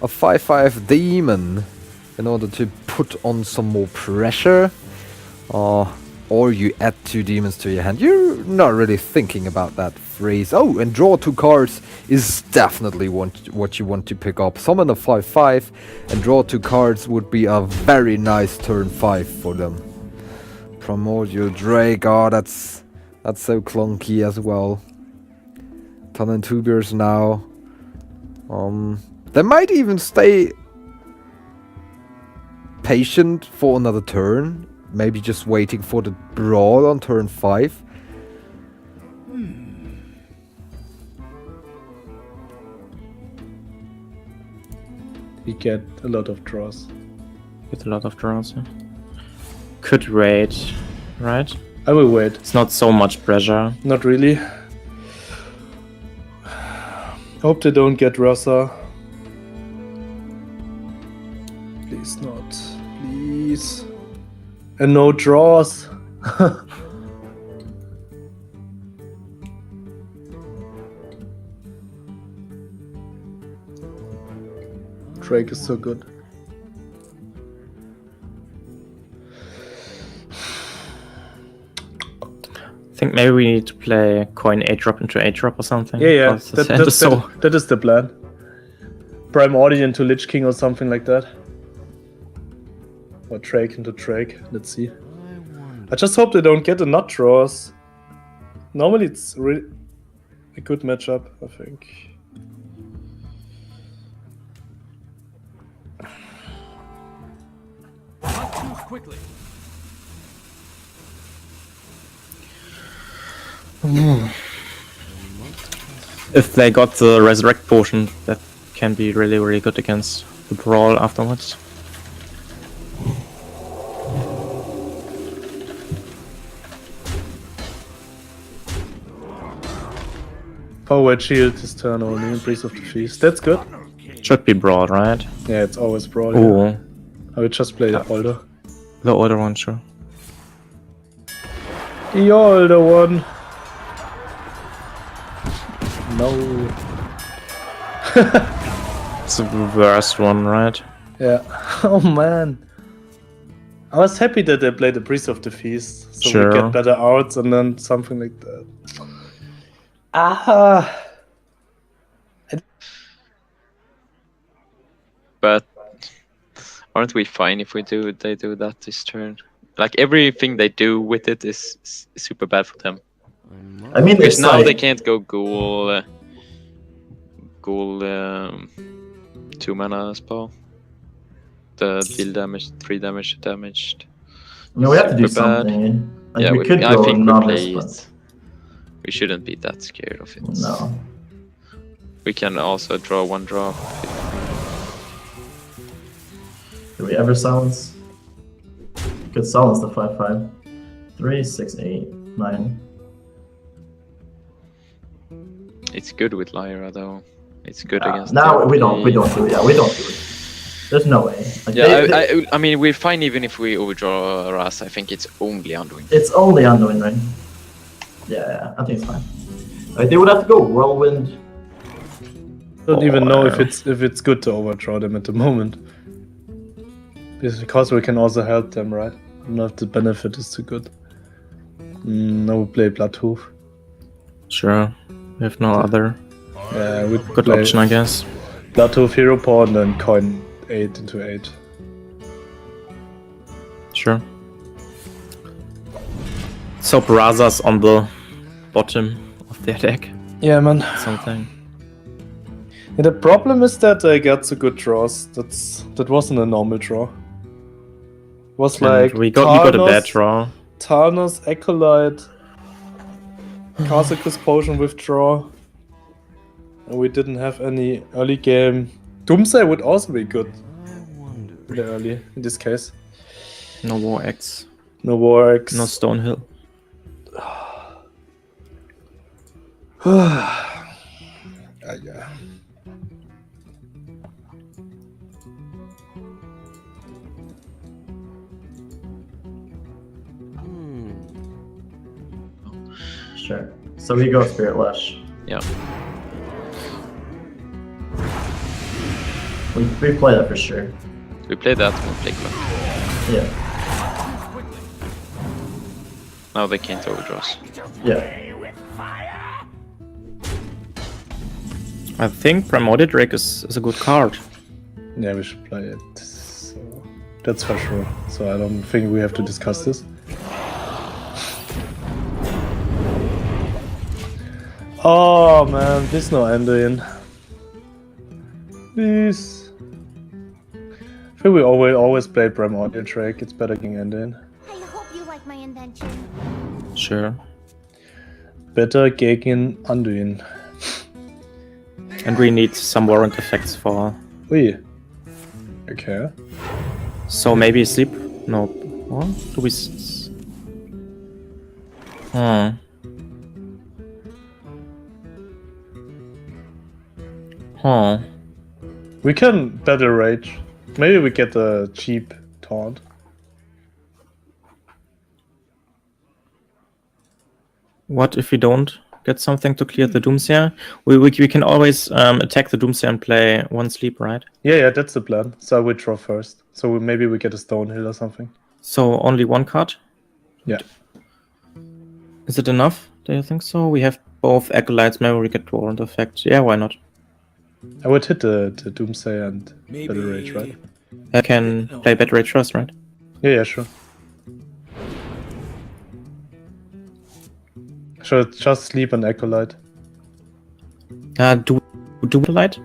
a 5-5 demon in order to put on some more pressure. Or you add 2 demons to your hand. You're not really thinking about that phrase. Oh, and draw 2 cards is definitely what you want to pick up. Summon a 5-5 and draw 2 cards would be a very nice turn 5 for them. Primordial Drake, that's so clunky as well. IamThanh and TwoBiers now. They might even stay patient for another turn. Maybe just waiting for the brawl on turn 5. We get a lot of draws. With a lot of draws, yeah. Could raid, right? I will wait. It's not so much pressure. Not really. Hope they don't get Rasa. Please not. Please. And no draws. Drake is so good. I think maybe we need to play coin 8-drop into 8-drop or something. Yeah. So That is the plan. Primordial into Lich King or something like that. Or Drake into Drake. Let's see. I just hope they don't get the nut draws. Normally it's really a good matchup, I think. Not too quickly. if they got the resurrect potion, that can be really, really good against the brawl afterwards. Power shield this turn only in Breeze of the Feast. That's good. Should be brawl, right? Yeah, it's always brawl. Oh, Yeah. I will just play the older. the older one, sure. The older one. No. It's the worst one, right? Yeah. Oh man. I was happy that they played the Breeze of the Feast, so Sure. we get better outs and then something like that. Ah. But aren't we fine if they do that this turn? Like everything they do with it is super bad for them. I mean, Because it's now like, they can't go ghoul 2 mana spell. The deal damage, 3 damage damaged. I mean, we have to do super bad. something. Like, Yeah, we could I go think we novice, play but it. We shouldn't be that scared of it. no. We can also draw 1 drop. Do we ever silence? Could silence the 5/5. 3, 6, 8, 9. It's good with Lyra though. It's good against. No, we don't do it. Yeah, we don't do it. There's no way. Like, Yeah, I mean, we're fine even if we overdraw Ras. I think it's only Undoing. It's only Undoing, right? Yeah, I think it's fine. Like, they would have to go Whirlwind. Don't even know if it's good to overdraw them at the moment. Because we can also help them, right? Not the benefit is too good. No, we play Bloodhoof. Sure. We have no other Yeah, we good play option, I guess. Bloodhoof Hero Pawn, then coin 8 into 8. Sure. So Brazza's on the bottom of their deck. Yeah, man. Something. Yeah, the problem is that I got so good draws. That wasn't a normal draw. It was And like we got a bad draw. Tarnos, Acolyte, Kazakus Potion withdraw. And we didn't have any early game. Doomsday would also be good. Really early in this case. No War X. No War X. No Stonehill. Yeah. Sure. So we go Spirit Lash. Yeah. We play that for sure. We play that and we play Clock. Yeah. Now they can't overdraw us. Yeah. I think Primordial Drake is a good card. Yeah, we should play it. So that's for sure. So I don't think we have to discuss this. Oh man, there's no ending. Please. I think we always play Primordial Drake. It's better getting ending. I hope you like my invention. Sure. Better gegen Anduin. And we need some warrant effects for. Ui. Okay. So maybe sleep. No. What? Do we? Huh. We can better rage. Maybe we get a cheap taunt. What if we don't get something to clear the Doomsayer? We can always attack the Doomsayer and play 1 sleep, right? Yeah, that's the plan. So I withdraw first. So maybe we get a Stonehill or something. So only 1 card? Yeah. Is it enough? Do you think so? We have both Acolytes, maybe we get warrant effect. Yeah, why not? I would hit the Doomsayer and Better Rage, right? I can play Bad Rage first, right? Yeah, sure. Should just sleep on Acolyte. Do Acolyte?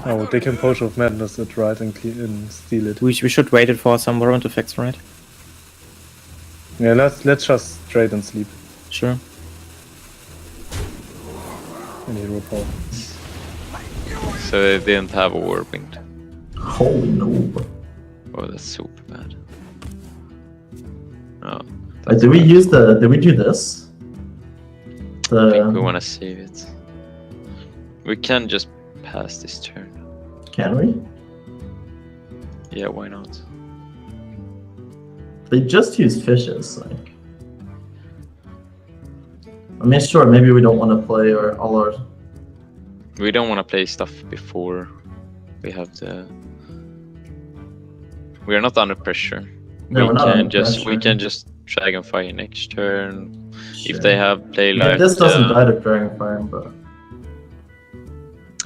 Oh, they can Potion of Madness it, right, and steal it. We should wait it for some warrant effects, right? Yeah, let's just trade and sleep. Sure. And hero power. So they didn't have a Warwind. Holy no. Oh, that's super bad. Oh. Wait, did we do this? I think we want to save it. We can just pass this turn. Can we? Yeah, why not? They just use fishes, like. I mean, sure, maybe we don't want to play all our. We don't want to play stuff before we have the. We are not under pressure. No, we're not under We pressure. can just Dragonfire next turn. Sure. If they have play I mean, like. this doesn't die to Dragonfire, but.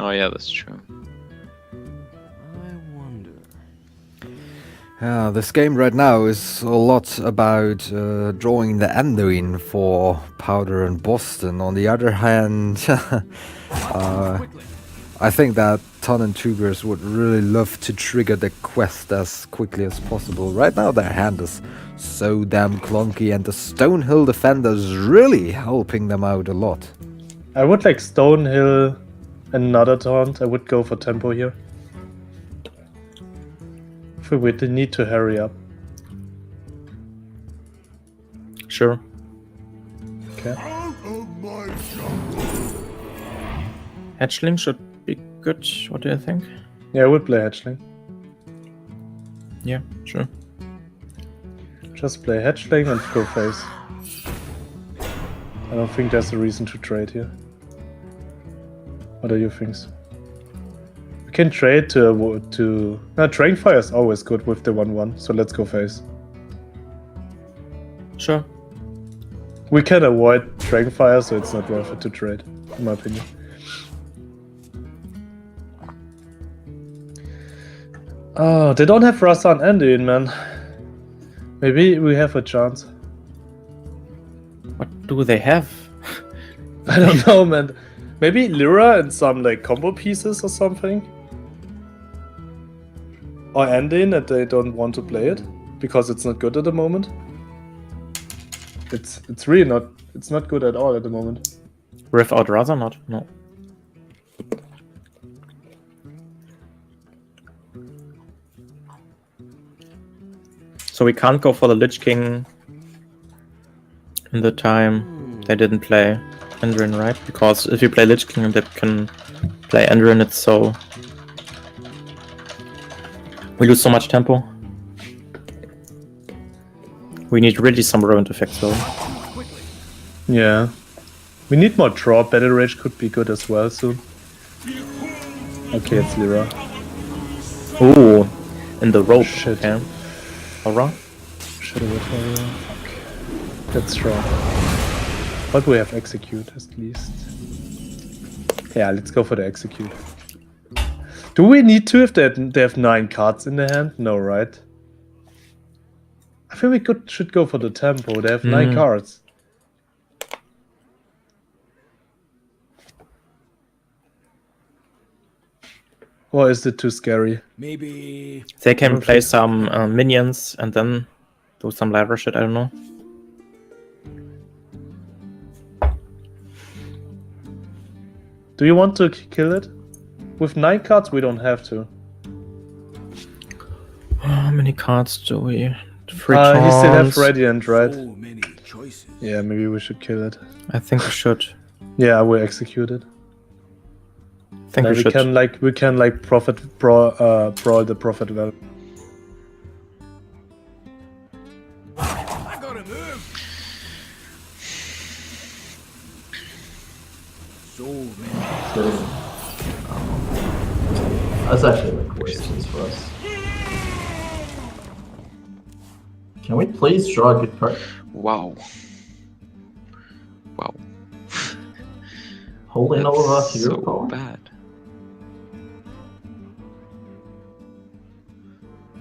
Oh yeah, that's true. Yeah, this game right now is a lot about drawing the Anduin for Powder and Bozzzton. On the other hand, I think that Ton and TwoBiers would really love to trigger the quest as quickly as possible. Right now their hand is so damn clunky and the Stonehill defender is really helping them out a lot. I would like Stonehill and another taunt. I would go for tempo here. We need to hurry up. Sure. Okay. Hatchling should be good. What do you think? Yeah, I would play Hatchling. Yeah, sure. Just play Hatchling and go face. I don't think there's a reason to trade here. What are your things? We can trade to TrainFire is always good with the 1/1, so let's go face. Sure. We can avoid TrainFire, so it's not worth it to trade, in my opinion. Oh, they don't have Rasa and Anduin, man. Maybe we have a chance. What do they have? I don't know, man. Maybe Lyra and some like combo pieces or something. Or Anduin that they don't want to play it because it's not good at the moment. It's really not. It's not good at all at the moment. Without Raza, not? No. So we can't go for the Lich King in the time they didn't play Endrin, right? Because if you play Lich King, they can play Endrin. It's so we lose so much tempo. We need really some ruined effects though. Yeah. We need more draw. Battle Rage could be good as well soon. Okay, it's Lyra. Ooh, in the rope. Shit. Okay. Alright. Shadow Warrior. Fuck. That's strong. But we have Execute at least. Yeah, let's go for the Execute. Do we need to if they have 9 cards in their hand? No, right? I think we should go for the tempo. They have 9 cards. Or is it too scary? Maybe They can play some minions and then do some ladder shit, I don't know. Do you want to kill it? With 9 cards, we don't have to. How many cards do we? 3 He still has taunts. Radiant, right? so many choices. Yeah, maybe we should kill it. I think we should. Yeah, I will execute it. I think we should. We can brawl the profit value. I gotta move. So many. That's actually like worst case for us. Can we please draw a good card? Wow. Wow. Holy Nova, Hero so Power. bad.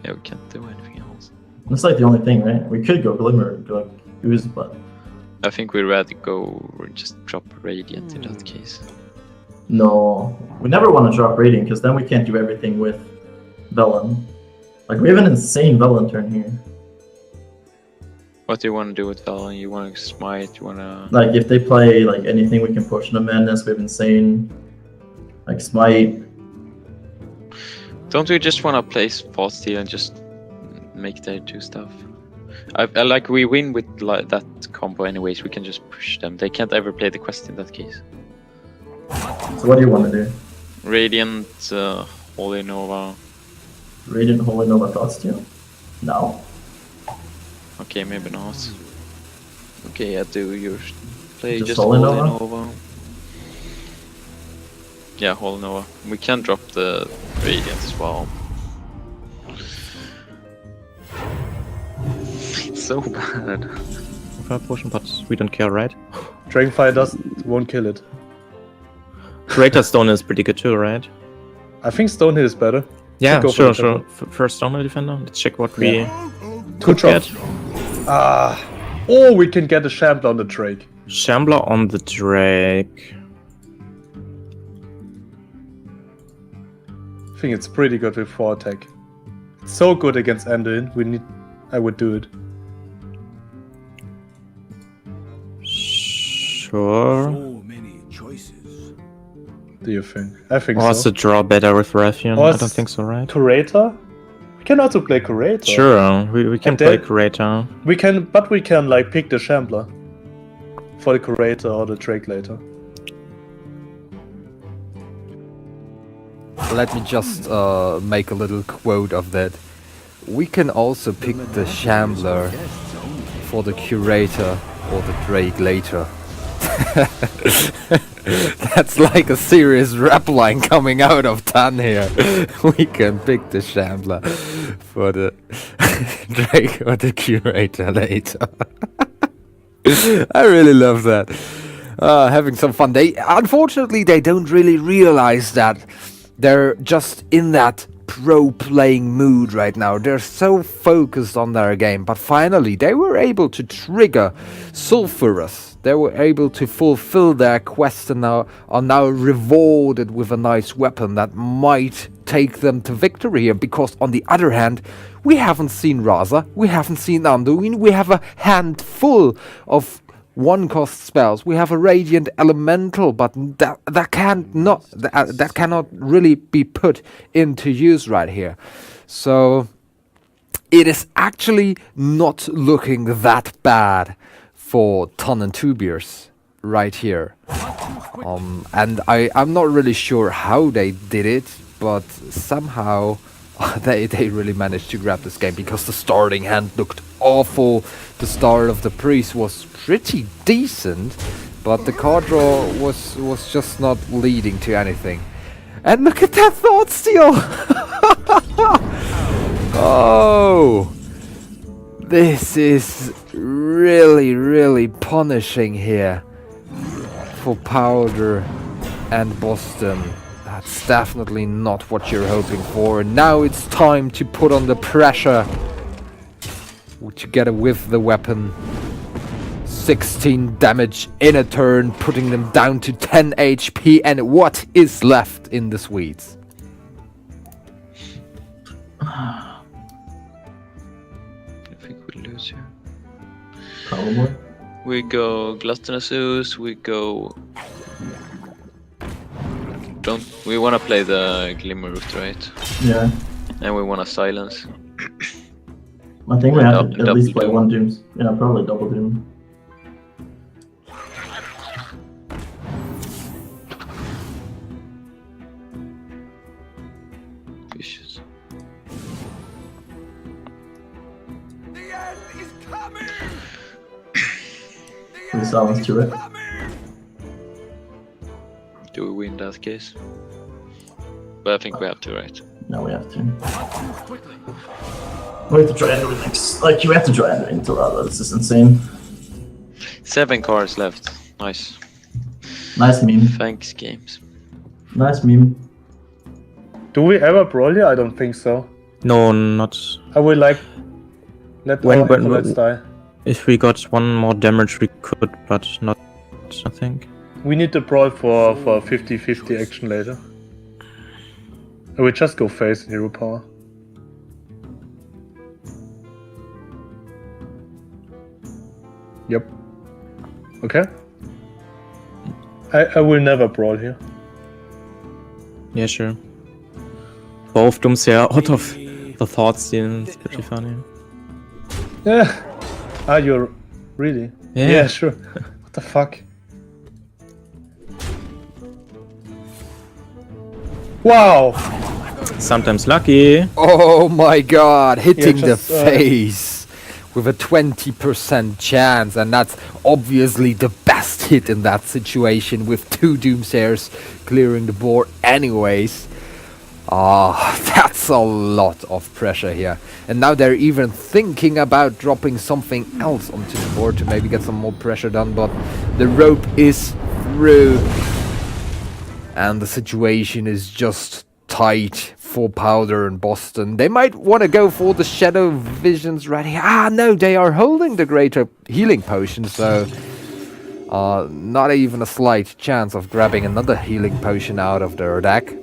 Yeah, we can't do anything else. That's like the only thing, right? We could go Glimmer, go Ooze, but I think we'd rather go just drop Radiant in that case. no. We never want to drop Radiant because then we can't do everything with Velen. Like, we have an insane Velen turn here. What do you want to do with Velen? You want to smite? You want to... Like, if they play like anything, we can push into Madness. We have insane, like, Smite. Don't we just want to place False Steel and just make their do stuff? I like we win with that combo anyways. We can just push them. They can't ever play the quest in that case. So what do you want to do? Radiant, Holy Nova. Radiant Holy Nova Thoughts Steal? No. Okay, maybe not. Okay, yeah, do your play Just just Holy Holy Nova? Nova. Yeah, Holy Nova. We can drop the Radiant as well. It's so bad. Fire potion, but we don't care, right? Dragonfire won't kill it. Creator Stone is pretty good too, right? I think Stonehill is better. Yeah, go for sure, the sure. temple. First on the defender. Let's check what we Good could job. get. Or we can get a Shambler on the Drake. Shambler on the Drake. I think it's pretty good with 4 attack. It's so good against Anduin. I would do it. Sure. So many choices. Do you think? I think Or is so. the draw better with Raffian? Or I don't think so, right? Curator? We can also play Curator. Sure, we can And play then- Curator. We can like pick the Shambler for the Curator or the Drake later. Let me just make a little quote of that. We can also pick the Shambler for the Curator or the Drake later. That's like a serious rap line coming out of TwoBiers here. We can pick the Shambler for the Drake or the Curator later. I really love that. Having some fun. Unfortunately, they don't really realize that they're just in that pro-playing mood right now. They're so focused on their game, but finally they were able to trigger Sulphurous. They were able to fulfill their quest and are now rewarded with a nice weapon that might take them to victory here, because on the other hand, we haven't seen Raza, we haven't seen Anduin, we have a handful of one-cost spells. We have a Radiant Elemental, but that cannot really be put into use right here. So it is actually not looking that bad for TwoBiers and TwoBiers right here. And I'm not really sure how they did it, but somehow they really managed to grab this game, because the starting hand looked awful. The start of the Priest was pretty decent, but the card draw was just not leading to anything. And look at that Thought Steal! Oh! This is really punishing here for Powder and Bozzzton. That's definitely not what you're hoping for. Now it's time to put on the pressure together with the weapon. 16 damage in a turn, putting them down to 10 HP, and what is left in the Swedes? I think we lose here. Probably. We go Gluttonous Ooze, we go... We wanna play the Glimmer Root, right? Yeah. And we wanna silence. I think we have to Double at least play Doom. one Dooms. Yeah, probably double Doom. Vicious. The end is coming! We silence to it. Do we win that case? But I think we have to, right? No, we have to. We have to try and do it next. Like, you have to try and do it into Rada. This is insane. 7 cards left. Nice. Nice meme. Thanks, games. Nice meme. Do we ever brawl here? I don't think so. No, not. I would like let When- our when- influence die. If we got one more damage, we could, but not. I think. We need to brawl for 50-50 action later. I will just go face in hero power. Yep. Okay. I will never brawl here. Yeah, sure. Both Dooms here out of the Thought Steal. It's pretty funny. Yeah. Ah, you're really? Yeah, sure. What the fuck? Wow! Sometimes lucky. Oh my god, hitting Yeah, just, the face with a 20% chance, and that's obviously the best hit in that situation, with 2 Doomsayers clearing the board anyways. That's a lot of pressure here. And now they're even thinking about dropping something else onto the board to maybe get some more pressure done, but the rope is through. And the situation is just tight for Powder and Bozzzton. They might want to go for the Shadow Visions ready. No, they are holding the greater healing potion, so not even a slight chance of grabbing another healing potion out of their deck.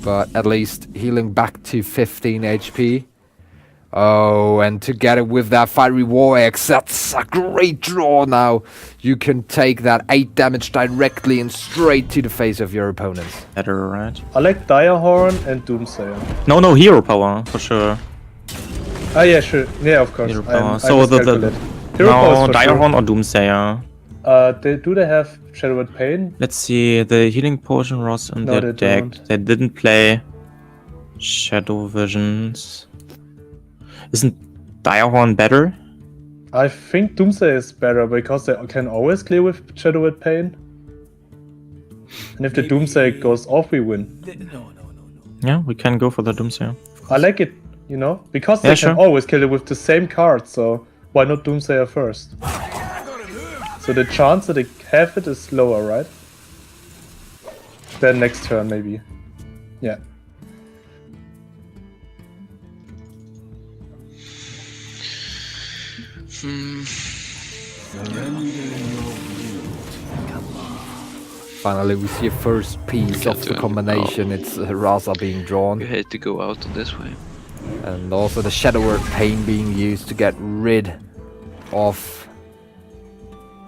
But at least healing back to 15 HP. Oh, and together with that Fiery War Axe, that's a great draw now. You can take that 8 damage directly and straight to the face of your opponents. Better, right? I like Direhorn and Doomsayer. No, hero power for sure. Yeah, sure. Yeah, of course. Hero power. I So the miscalculate. Hero power is no for Direhorn or Doomsayer. Do they have Shadowed Pain? Let's see. The healing potion was in No, their they deck. don't. They didn't play Shadow Visions. Isn't Direhorn better? I think Doomsayer is better because they can always clear with Shadowed Pain. And if the Doomsayer goes off, we win. No. Yeah, we can go for the Doomsayer. I like it, because they Yeah, can sure. always kill it with the same card, so why not Doomsayer first? So the chance that they have it is lower, right? Then next turn, maybe. Yeah. Finally, we see a first piece of the combination. It's Raza being drawn. You hate to go out this way. And also the Shadow Word Pain being used to get rid of...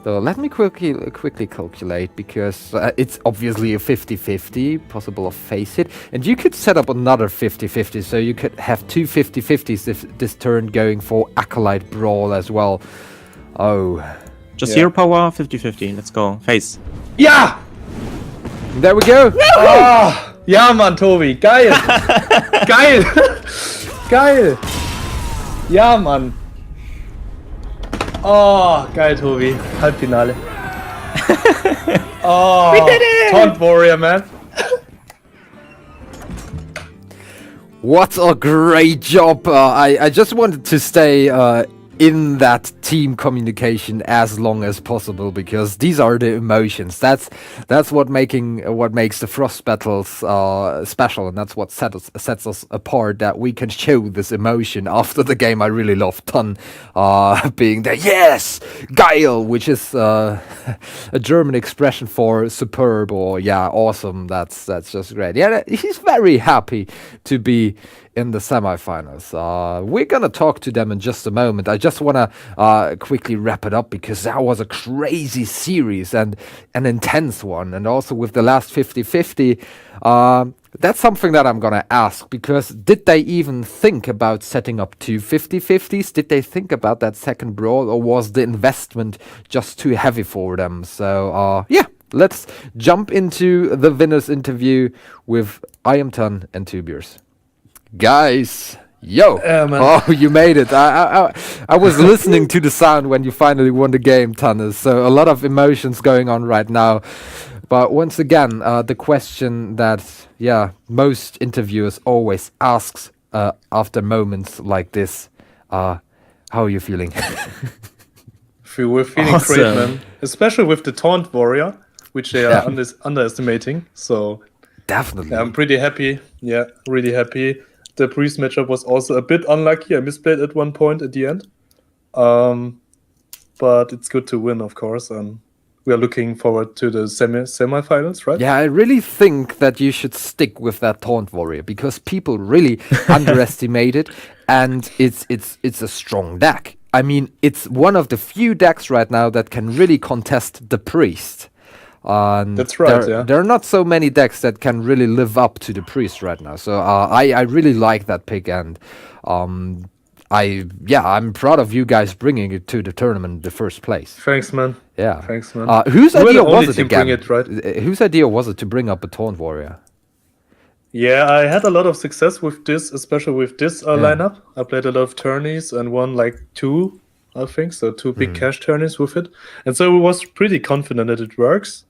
So let me quickly calculate, because it's obviously a 50-50, possible of face hit. And you could set up another 50-50, so you could have two 50-50s this turn going for Acolyte Brawl as well. Oh. Just hero power, 50-50. Let's go. Face. Yeah! There we go! Ah! Ja, Mann, Tobi. Geil! Geil! Geil! Ja, Mann. Oh, geil, Tobi. Halbfinale. Oh, we did it! Taunt Warrior, man. What a great job! I just wanted to stay in that team communication as long as possible, because these are the emotions. That's what makes the Frost battles special, and that's what sets us apart. That we can show this emotion after the game. I really love Ton being there. Yes, geil, which is a German expression for superb or awesome. That's just great. Yeah, he's very happy to be in the semifinals. We're gonna talk to them in just a moment. I just wanna quickly wrap it up, because that was a crazy series and an intense one, and also with the last 50-50, that's something that I'm gonna ask, because did they even think about setting up two 50-50s? Did they think about that second brawl, or was the investment just too heavy for them? So let's jump into the winners interview with IamThanh and TwoBiers. Guys, yo! Man. Oh, you made it! I was listening to the sound when you finally won the game, Tannis. So a lot of emotions going on right now. But once again, the question that most interviewers always asks after moments like this: how are you feeling? We're feeling Awesome. great, man. Especially with the Taunt Warrior, which they are underestimating. So Definitely. I'm pretty happy. Yeah, really happy. The Priest matchup was also a bit unlucky. I misplayed at one point at the end. But it's good to win, of course. We are looking forward to the semifinals, right? Yeah, I really think that you should stick with that Taunt Warrior, because people really underestimate it, and it's a strong deck. I mean, it's one of the few decks right now that can really contest the Priest. That's right, There are not so many decks that can really live up to the Priest right now. So I really like that pick, and I'm proud of you guys bringing it to the tournament in the first place. Thanks, man. Yeah. Thanks, man. Whose You were idea the only was it team again? bring it, right? Whose idea was it to bring up a Taunt Warrior? Yeah, I had a lot of success with this, especially with this lineup. I played a lot of tourneys and won like 2, I think, so 2 big cash tourneys with it. And so I was pretty confident that it works.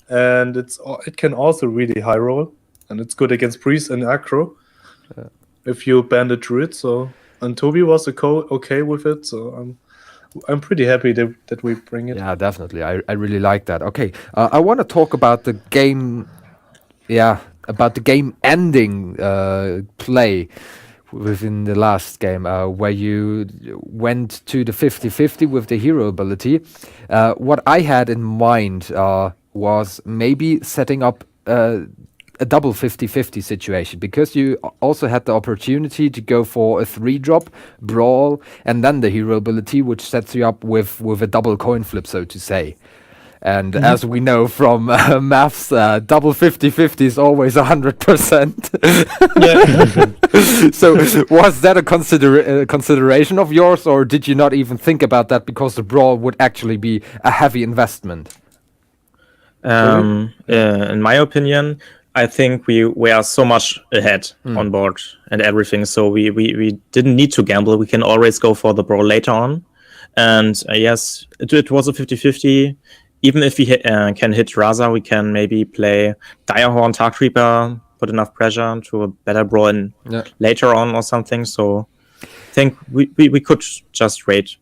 And it can also really high roll, and it's good against Priest and Aggro if you ban the Druid. And Tobi was okay with it, so I'm pretty happy that we bring it. Yeah, definitely. I really like that. Okay, I want to talk about the game. Yeah, about the game-ending play within the last game, where you went to the 50-50 with the hero ability. What I had in mind was maybe setting up a double 50-50 situation, because you also had the opportunity to go for a 3-drop brawl and then the hero ability, which sets you up with a double coin flip, so to say. And as we know from maths, double 50-50 is always 100%. So was that a consideration of yours, or did you not even think about that because the brawl would actually be a heavy investment? In my opinion, I think we are so much ahead on board and everything, so we didn't need to gamble. We can always go for the brawl later on. And yes, it was a 50-50. Even if we can hit Raza, we can maybe play Direhorn, Tark Reaper, put enough pressure to a better brawl in later on or something. So I think we could just wait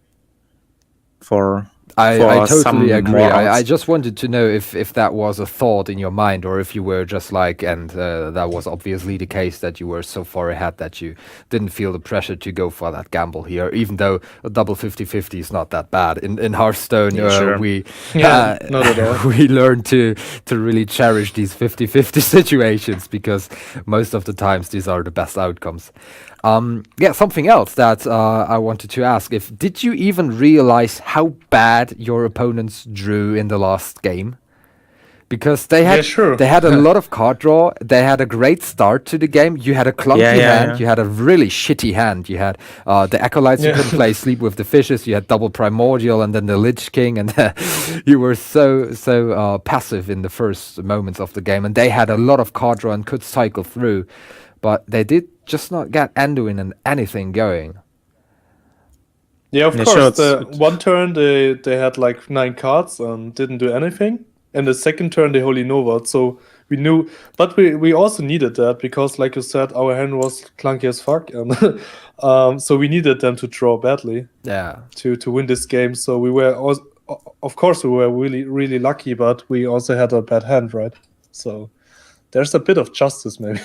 for I totally agree. I rounds. just wanted to know if that was a thought in your mind, or if you were just like, and that was obviously the case, that you were so far ahead that you didn't feel the pressure to go for that gamble here, even though a double 50-50 is not that bad. In Hearthstone, Sure. we not at all. we learned to really cherish these 50-50 situations, because most of the times these are the best outcomes. Something else that I wanted to ask, did you even realize how bad your opponents drew in the last game? Because they had a lot of card draw. They had a great start to the game. You had a clunky hand. Yeah. You had a really shitty hand. You had the Acolytes you couldn't play, Sleep with the Fishes. You had double Primordial and then the Lich King, and you were so passive in the first moments of the game. And they had a lot of card draw and could cycle through, but they did just not get Anduin and anything going. Yeah, of Yeah, course. sure, One turn they had like 9 cards and didn't do anything. And the second turn they Holy Nova. So we knew, but we also needed that, because like you said, our hand was clunky as fuck, and so we needed them to draw badly. Yeah. To win this game. So we were also, of course, we were really, really lucky, but we also had a bad hand, right? So there's a bit of justice, maybe.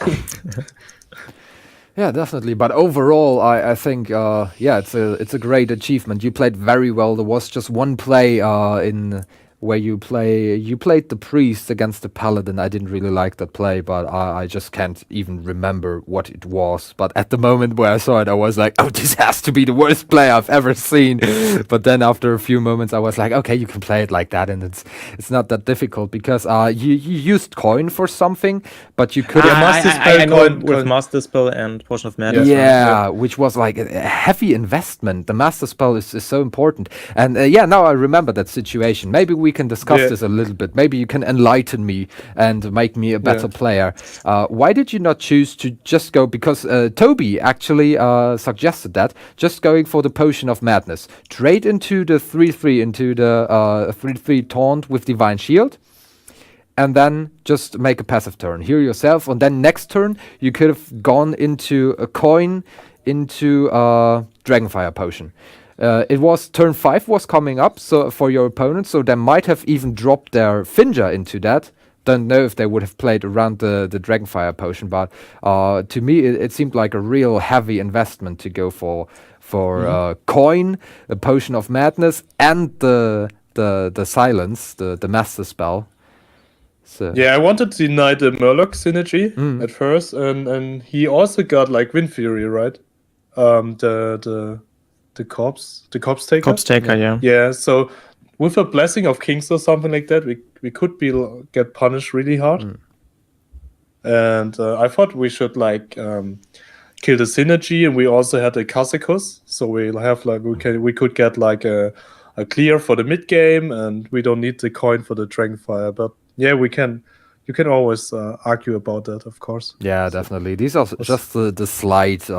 Yeah, definitely. But overall, I think, it's a great achievement. You played very well. There was just one play in where you played the priest against the paladin. I didn't really like that play, but I just can't even remember what it was. But at the moment where I saw it, I was like, oh, this has to be the worst play I've ever seen. But then after a few moments, I was like, okay, you can play it like that, and it's not that difficult, because you used coin for something, but you could I know with Master Spell and Potion of Madness. Yeah, which was like a heavy investment. The Master Spell is so important. And now I remember that situation. Maybe we can discuss this a little bit. Maybe you can enlighten me and make me a better player. Why did you not choose to just go, because Toby actually suggested that, just going for the Potion of Madness. Trade into the 3-3, into the 3-3 taunt with Divine Shield, and then just make a passive turn. Heal yourself, and then next turn you could have gone into a coin, into Dragonfire Potion. It was turn 5 was coming up, so for your opponent, so they might have even dropped their Finja into that. Don't know if they would have played around the Dragonfire Potion, but to me it seemed like a real heavy investment to go for coin, a Potion of Madness, and the silence, the Master Spell. So. Yeah, I wanted to deny the Murloc synergy at first, and he also got like Wind Fury, right? The corpse taker. Corpse Taker, yeah. Yeah, so with a Blessing of Kings or something like that, we could get punished really hard. And I thought we should like kill the synergy, and we also had a Kazakus, so we'll have like we could get like a clear for the mid game, and we don't need the coin for the Dragonfire. But yeah, you can always argue about that, of course. Yeah, definitely. These are just the slight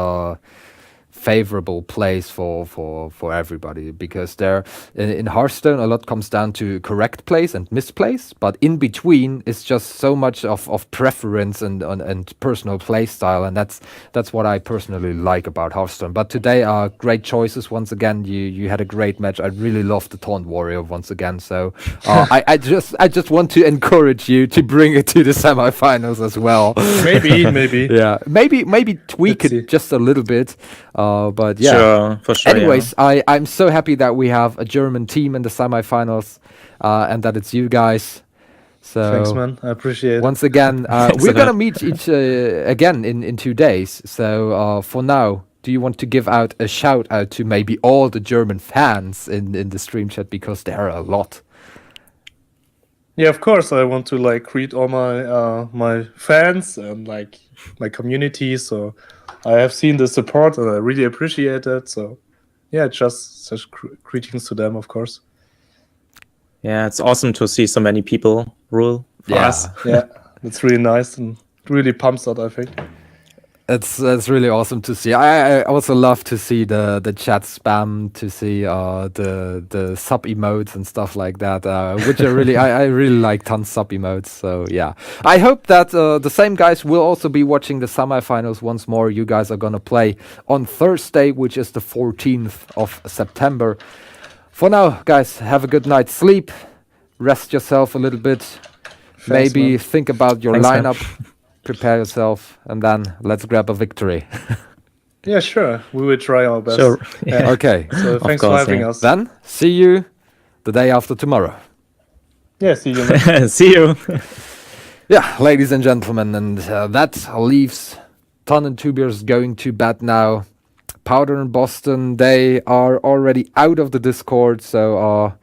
favorable place for everybody, because there in Hearthstone a lot comes down to correct plays and misplays, but in between is just so much of preference and personal play style, and that's what I personally like about Hearthstone. But today are great choices once again. You had a great match. I really loved the Taunt Warrior once again, so I just want to encourage you to bring it to the semifinals as well. Maybe. Yeah, maybe tweak Let's it see. just a little bit. But yeah. Sure, for sure. Anyways, I'm so happy that we have a German team in the semifinals, and that it's you guys. So Thanks, man. I appreciate it. once again, Thanks we're a gonna lot. meet each again in 2 days. So for now, do you want to give out a shout out to maybe all the German fans in the stream chat, because there are a lot. Yeah, of course. I want to like greet all my my fans and like my community. So I have seen the support and I really appreciate it. So yeah, just such greetings to them, of course. Yeah, it's awesome to see so many people rule for us. Yeah, it's really nice and really pumps that, I think. That's really awesome to see. I also love to see the chat spam, to see the sub emotes and stuff like that, which I really like tons sub emotes. So yeah, I hope that the same guys will also be watching the semifinals once more. You guys are gonna play on Thursday, which is the 14th of September. For now, guys, have a good night's sleep, rest yourself a little bit, maybe man. think about your Thanks, man. lineup. Prepare yourself, and then let's grab a victory. Yeah, sure. We will try our best. Sure. Yeah. Okay, So thanks for course, having yeah. us. then see you the day after tomorrow. Yeah, see you. Man. See you. Yeah, ladies and gentlemen, and that leaves Ton and TwoBiers going to bed now. Powder and Bozzzton, they are already out of the Discord, so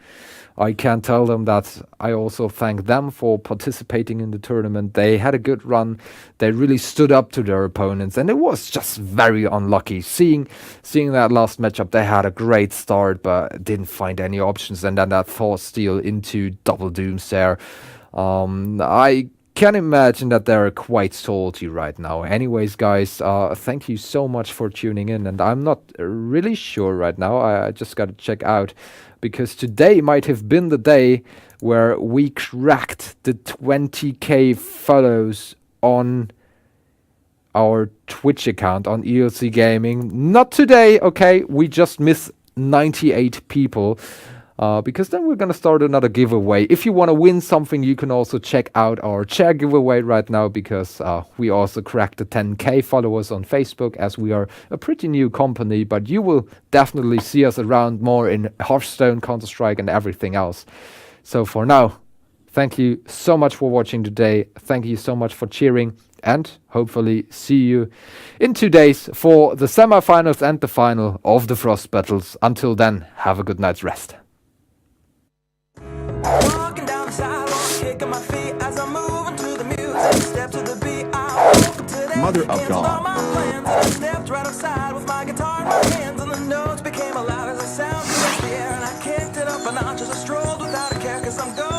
I can tell them that I also thank them for participating in the tournament. They had a good run. They really stood up to their opponents, and it was just very unlucky. Seeing that last matchup, they had a great start, but didn't find any options, and then that Thor steal into double dooms there. I can imagine that they're quite salty right now. Anyways, guys, thank you so much for tuning in, and I'm not really sure right now. I just got to check out, because today might have been the day where we cracked the 20k follows on our Twitch account on ELCGaming. Not today, okay? We just missed 98 people. Because then we're going to start another giveaway. If you want to win something, you can also check out our chair giveaway right now, because we also cracked the 10k followers on Facebook, as we are a pretty new company, but you will definitely see us around more in Hearthstone, Counter-Strike and everything else. So for now, thank you so much for watching today. Thank you so much for cheering, and hopefully see you in 2 days for the semifinals and the final of the Frost Battles. Until then, have a good night's rest. Walking down the sidewalk, kicking my feet as I'm moving to the music. Step to the beat, I walk to the Mother of God. all my plans. I stepped right outside with my guitar in my hands, and the notes became loud as I sound through the air. And I kicked it up a notch as I strolled without a care, 'cause I'm going